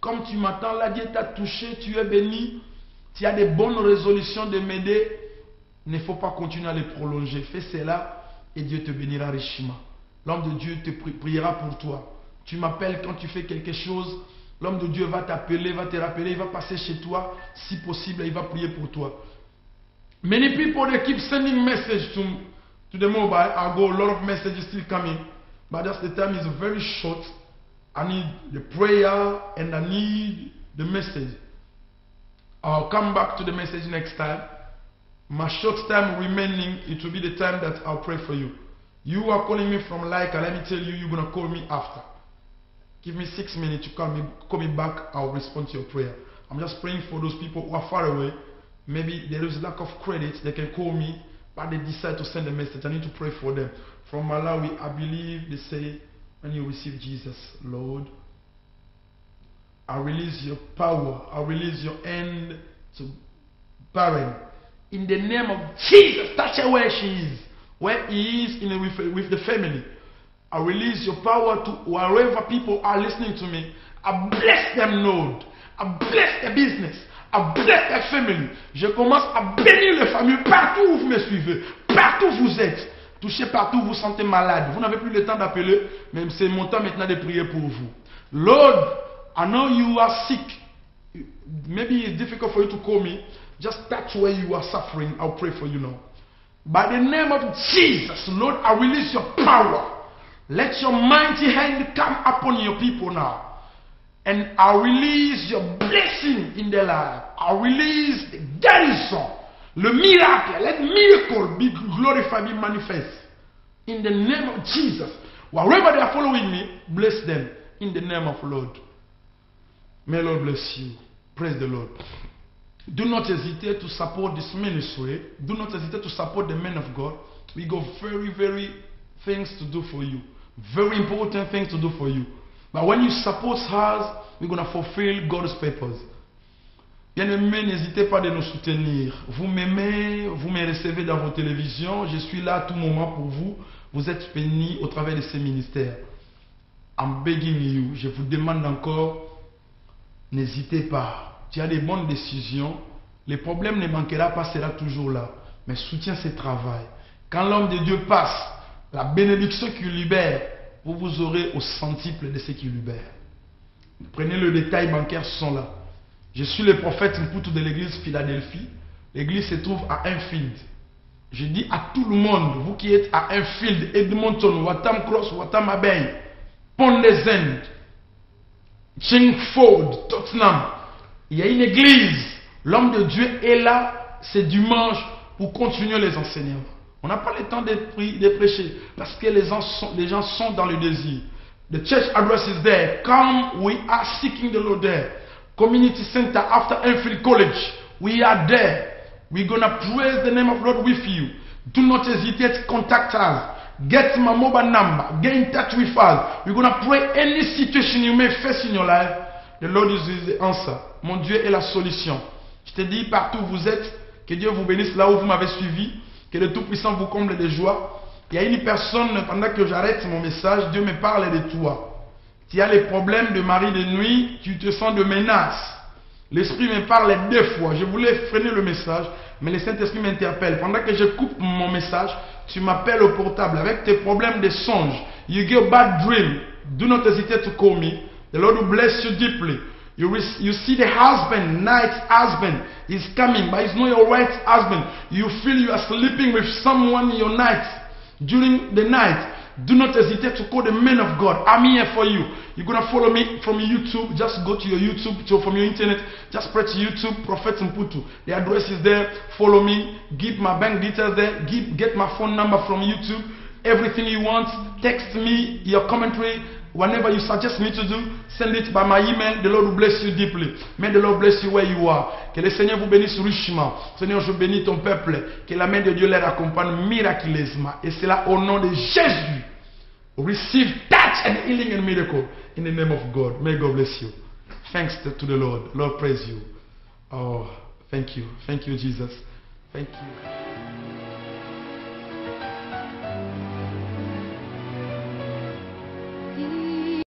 [SPEAKER 1] Comme tu m'attends là, Dieu t'a touché, tu es béni, tu as des bonnes résolutions de m'aider, il ne faut pas continuer à les prolonger. Fais cela et Dieu te bénira richement. L'homme de Dieu te priera pour toi. Tu m'appelles quand tu fais quelque chose, l'homme de Dieu va t'appeler, va te rappeler, il va passer chez toi, si possible, il va prier pour toi. Many people, they keep sending message to the mobile. I go, a lot of messages still coming, but just the time is very short. I need the prayer and I need the message. I'll come back to the message next time. My short time remaining, it will be the time that I'll pray for you. You are calling me from Laika. Let me tell you, you're going to call me after. Give me 6 minutes to call me back. I'll respond to your prayer. I'm just praying for those people who are far away. Maybe there is lack of credit. They can call me, but they decide to send a message. I need to pray for them. From Malawi, I believe they say, when you receive Jesus, Lord, I release your power. I release your hand to barren. In the name of Jesus, touch her where she is, where he is with the family. I release your power to wherever people are listening to me. I bless them, Lord. I bless their business. I bless their family. Je commence à bénir les familles partout où vous me suivez, partout où vous êtes. Touchez partout où vous vous sentez malade. Vous n'avez plus le temps d'appeler, mais c'est mon temps maintenant de prier pour vous. Lord, I know you are sick. Maybe it's difficult for you to call me. Just touch where you are suffering. I'll pray for you now. By the name of Jesus, Lord, I release your power. Let your mighty hand come upon your people now. And I release your blessing in their life. I release the garrison, the miracle. Let miracle be glorified, be manifest. In the name of Jesus. Wherever they are following me, bless them. In the name of the Lord. May the Lord bless you. Praise the Lord. Do not hesitate to support this ministry. Do not hesitate to support the men of God. We got very, very things to do for you. Very important things to do for you. But when you support us, we're going to fulfill God's purpose. Bien-aimés, n'hésitez pas de nous soutenir. Vous m'aimez, vous me recevez dans vos télévisions. Je suis là à tout moment pour vous. Vous êtes bénis au travers de ces ministères. I'm begging you. Je vous demande encore, n'hésitez pas. Tu as des bonnes décisions. Le problème ne manquera pas, sera toujours là. Mais soutiens ce travail. Quand l'homme de Dieu passe, la bénédiction qui libère, vous aurez au centuple de ce qui libère. Prenez le détail, bancaires sont là. Je suis le prophète Mputu de l'église Philadelphie. L'église se trouve à Enfield. Je dis à tout le monde, vous qui êtes à Enfield, Edmonton, Watam Cross, Watam Abbey, Pont des Indes, Chingford, Tottenham, il y a une église. L'homme de Dieu est là, c'est dimanche, pour continuer les enseignements. On n'a pas le temps de prêcher parce que les gens sont dans le désir. The church address is there. Come, we are seeking the Lord there. Community center after Enfield College. We are there. We're going to praise the name of Lord with you. Do not hesitate, contact us. Get my mobile number. Get in touch with us. We're going to pray any situation you may face in your life. The Lord is the answer. Mon Dieu est la solution. Je te dis partout où vous êtes, que Dieu vous bénisse là où vous m'avez suivi. Que le Tout-Puissant vous comble de joie. Il y a une personne, pendant que j'arrête mon message, Dieu me parle de toi. Tu as les problèmes de mari de nuit, tu te sens de menace. L'Esprit me parle 2 fois. Je voulais freiner le message, mais le Saint-Esprit m'interpelle. Pendant que je coupe mon message, tu m'appelles au portable avec tes problèmes de songe. You get a bad dream. Do not hesitate to call me. The Lord will bless you deeply. You see the husband, night husband, is coming, but it's not your right husband. You feel you are sleeping with someone in your night, during the night. Do not hesitate to call the men of God. I'm here for you. You're going to follow me from YouTube. Just go to your YouTube, from your internet. Just press YouTube, Prophet Mputu. The address is there. Follow me. Give my bank details there. Get my phone number from YouTube. Everything you want. Text me your commentary. Whenever you suggest me to do, send it by my email. The Lord will bless you deeply. May the Lord bless you where you are. Que le Seigneur vous bénisse richement. Seigneur, je bénis ton peuple. Que la main de Dieu les accompagne miraculeusement. Et c'est là au nom de Jésus. Receive touch and healing and miracle in the name of God. May God bless you. Thanks to the Lord. Lord praise you. Oh, thank you. Thank you, Jesus. Thank you.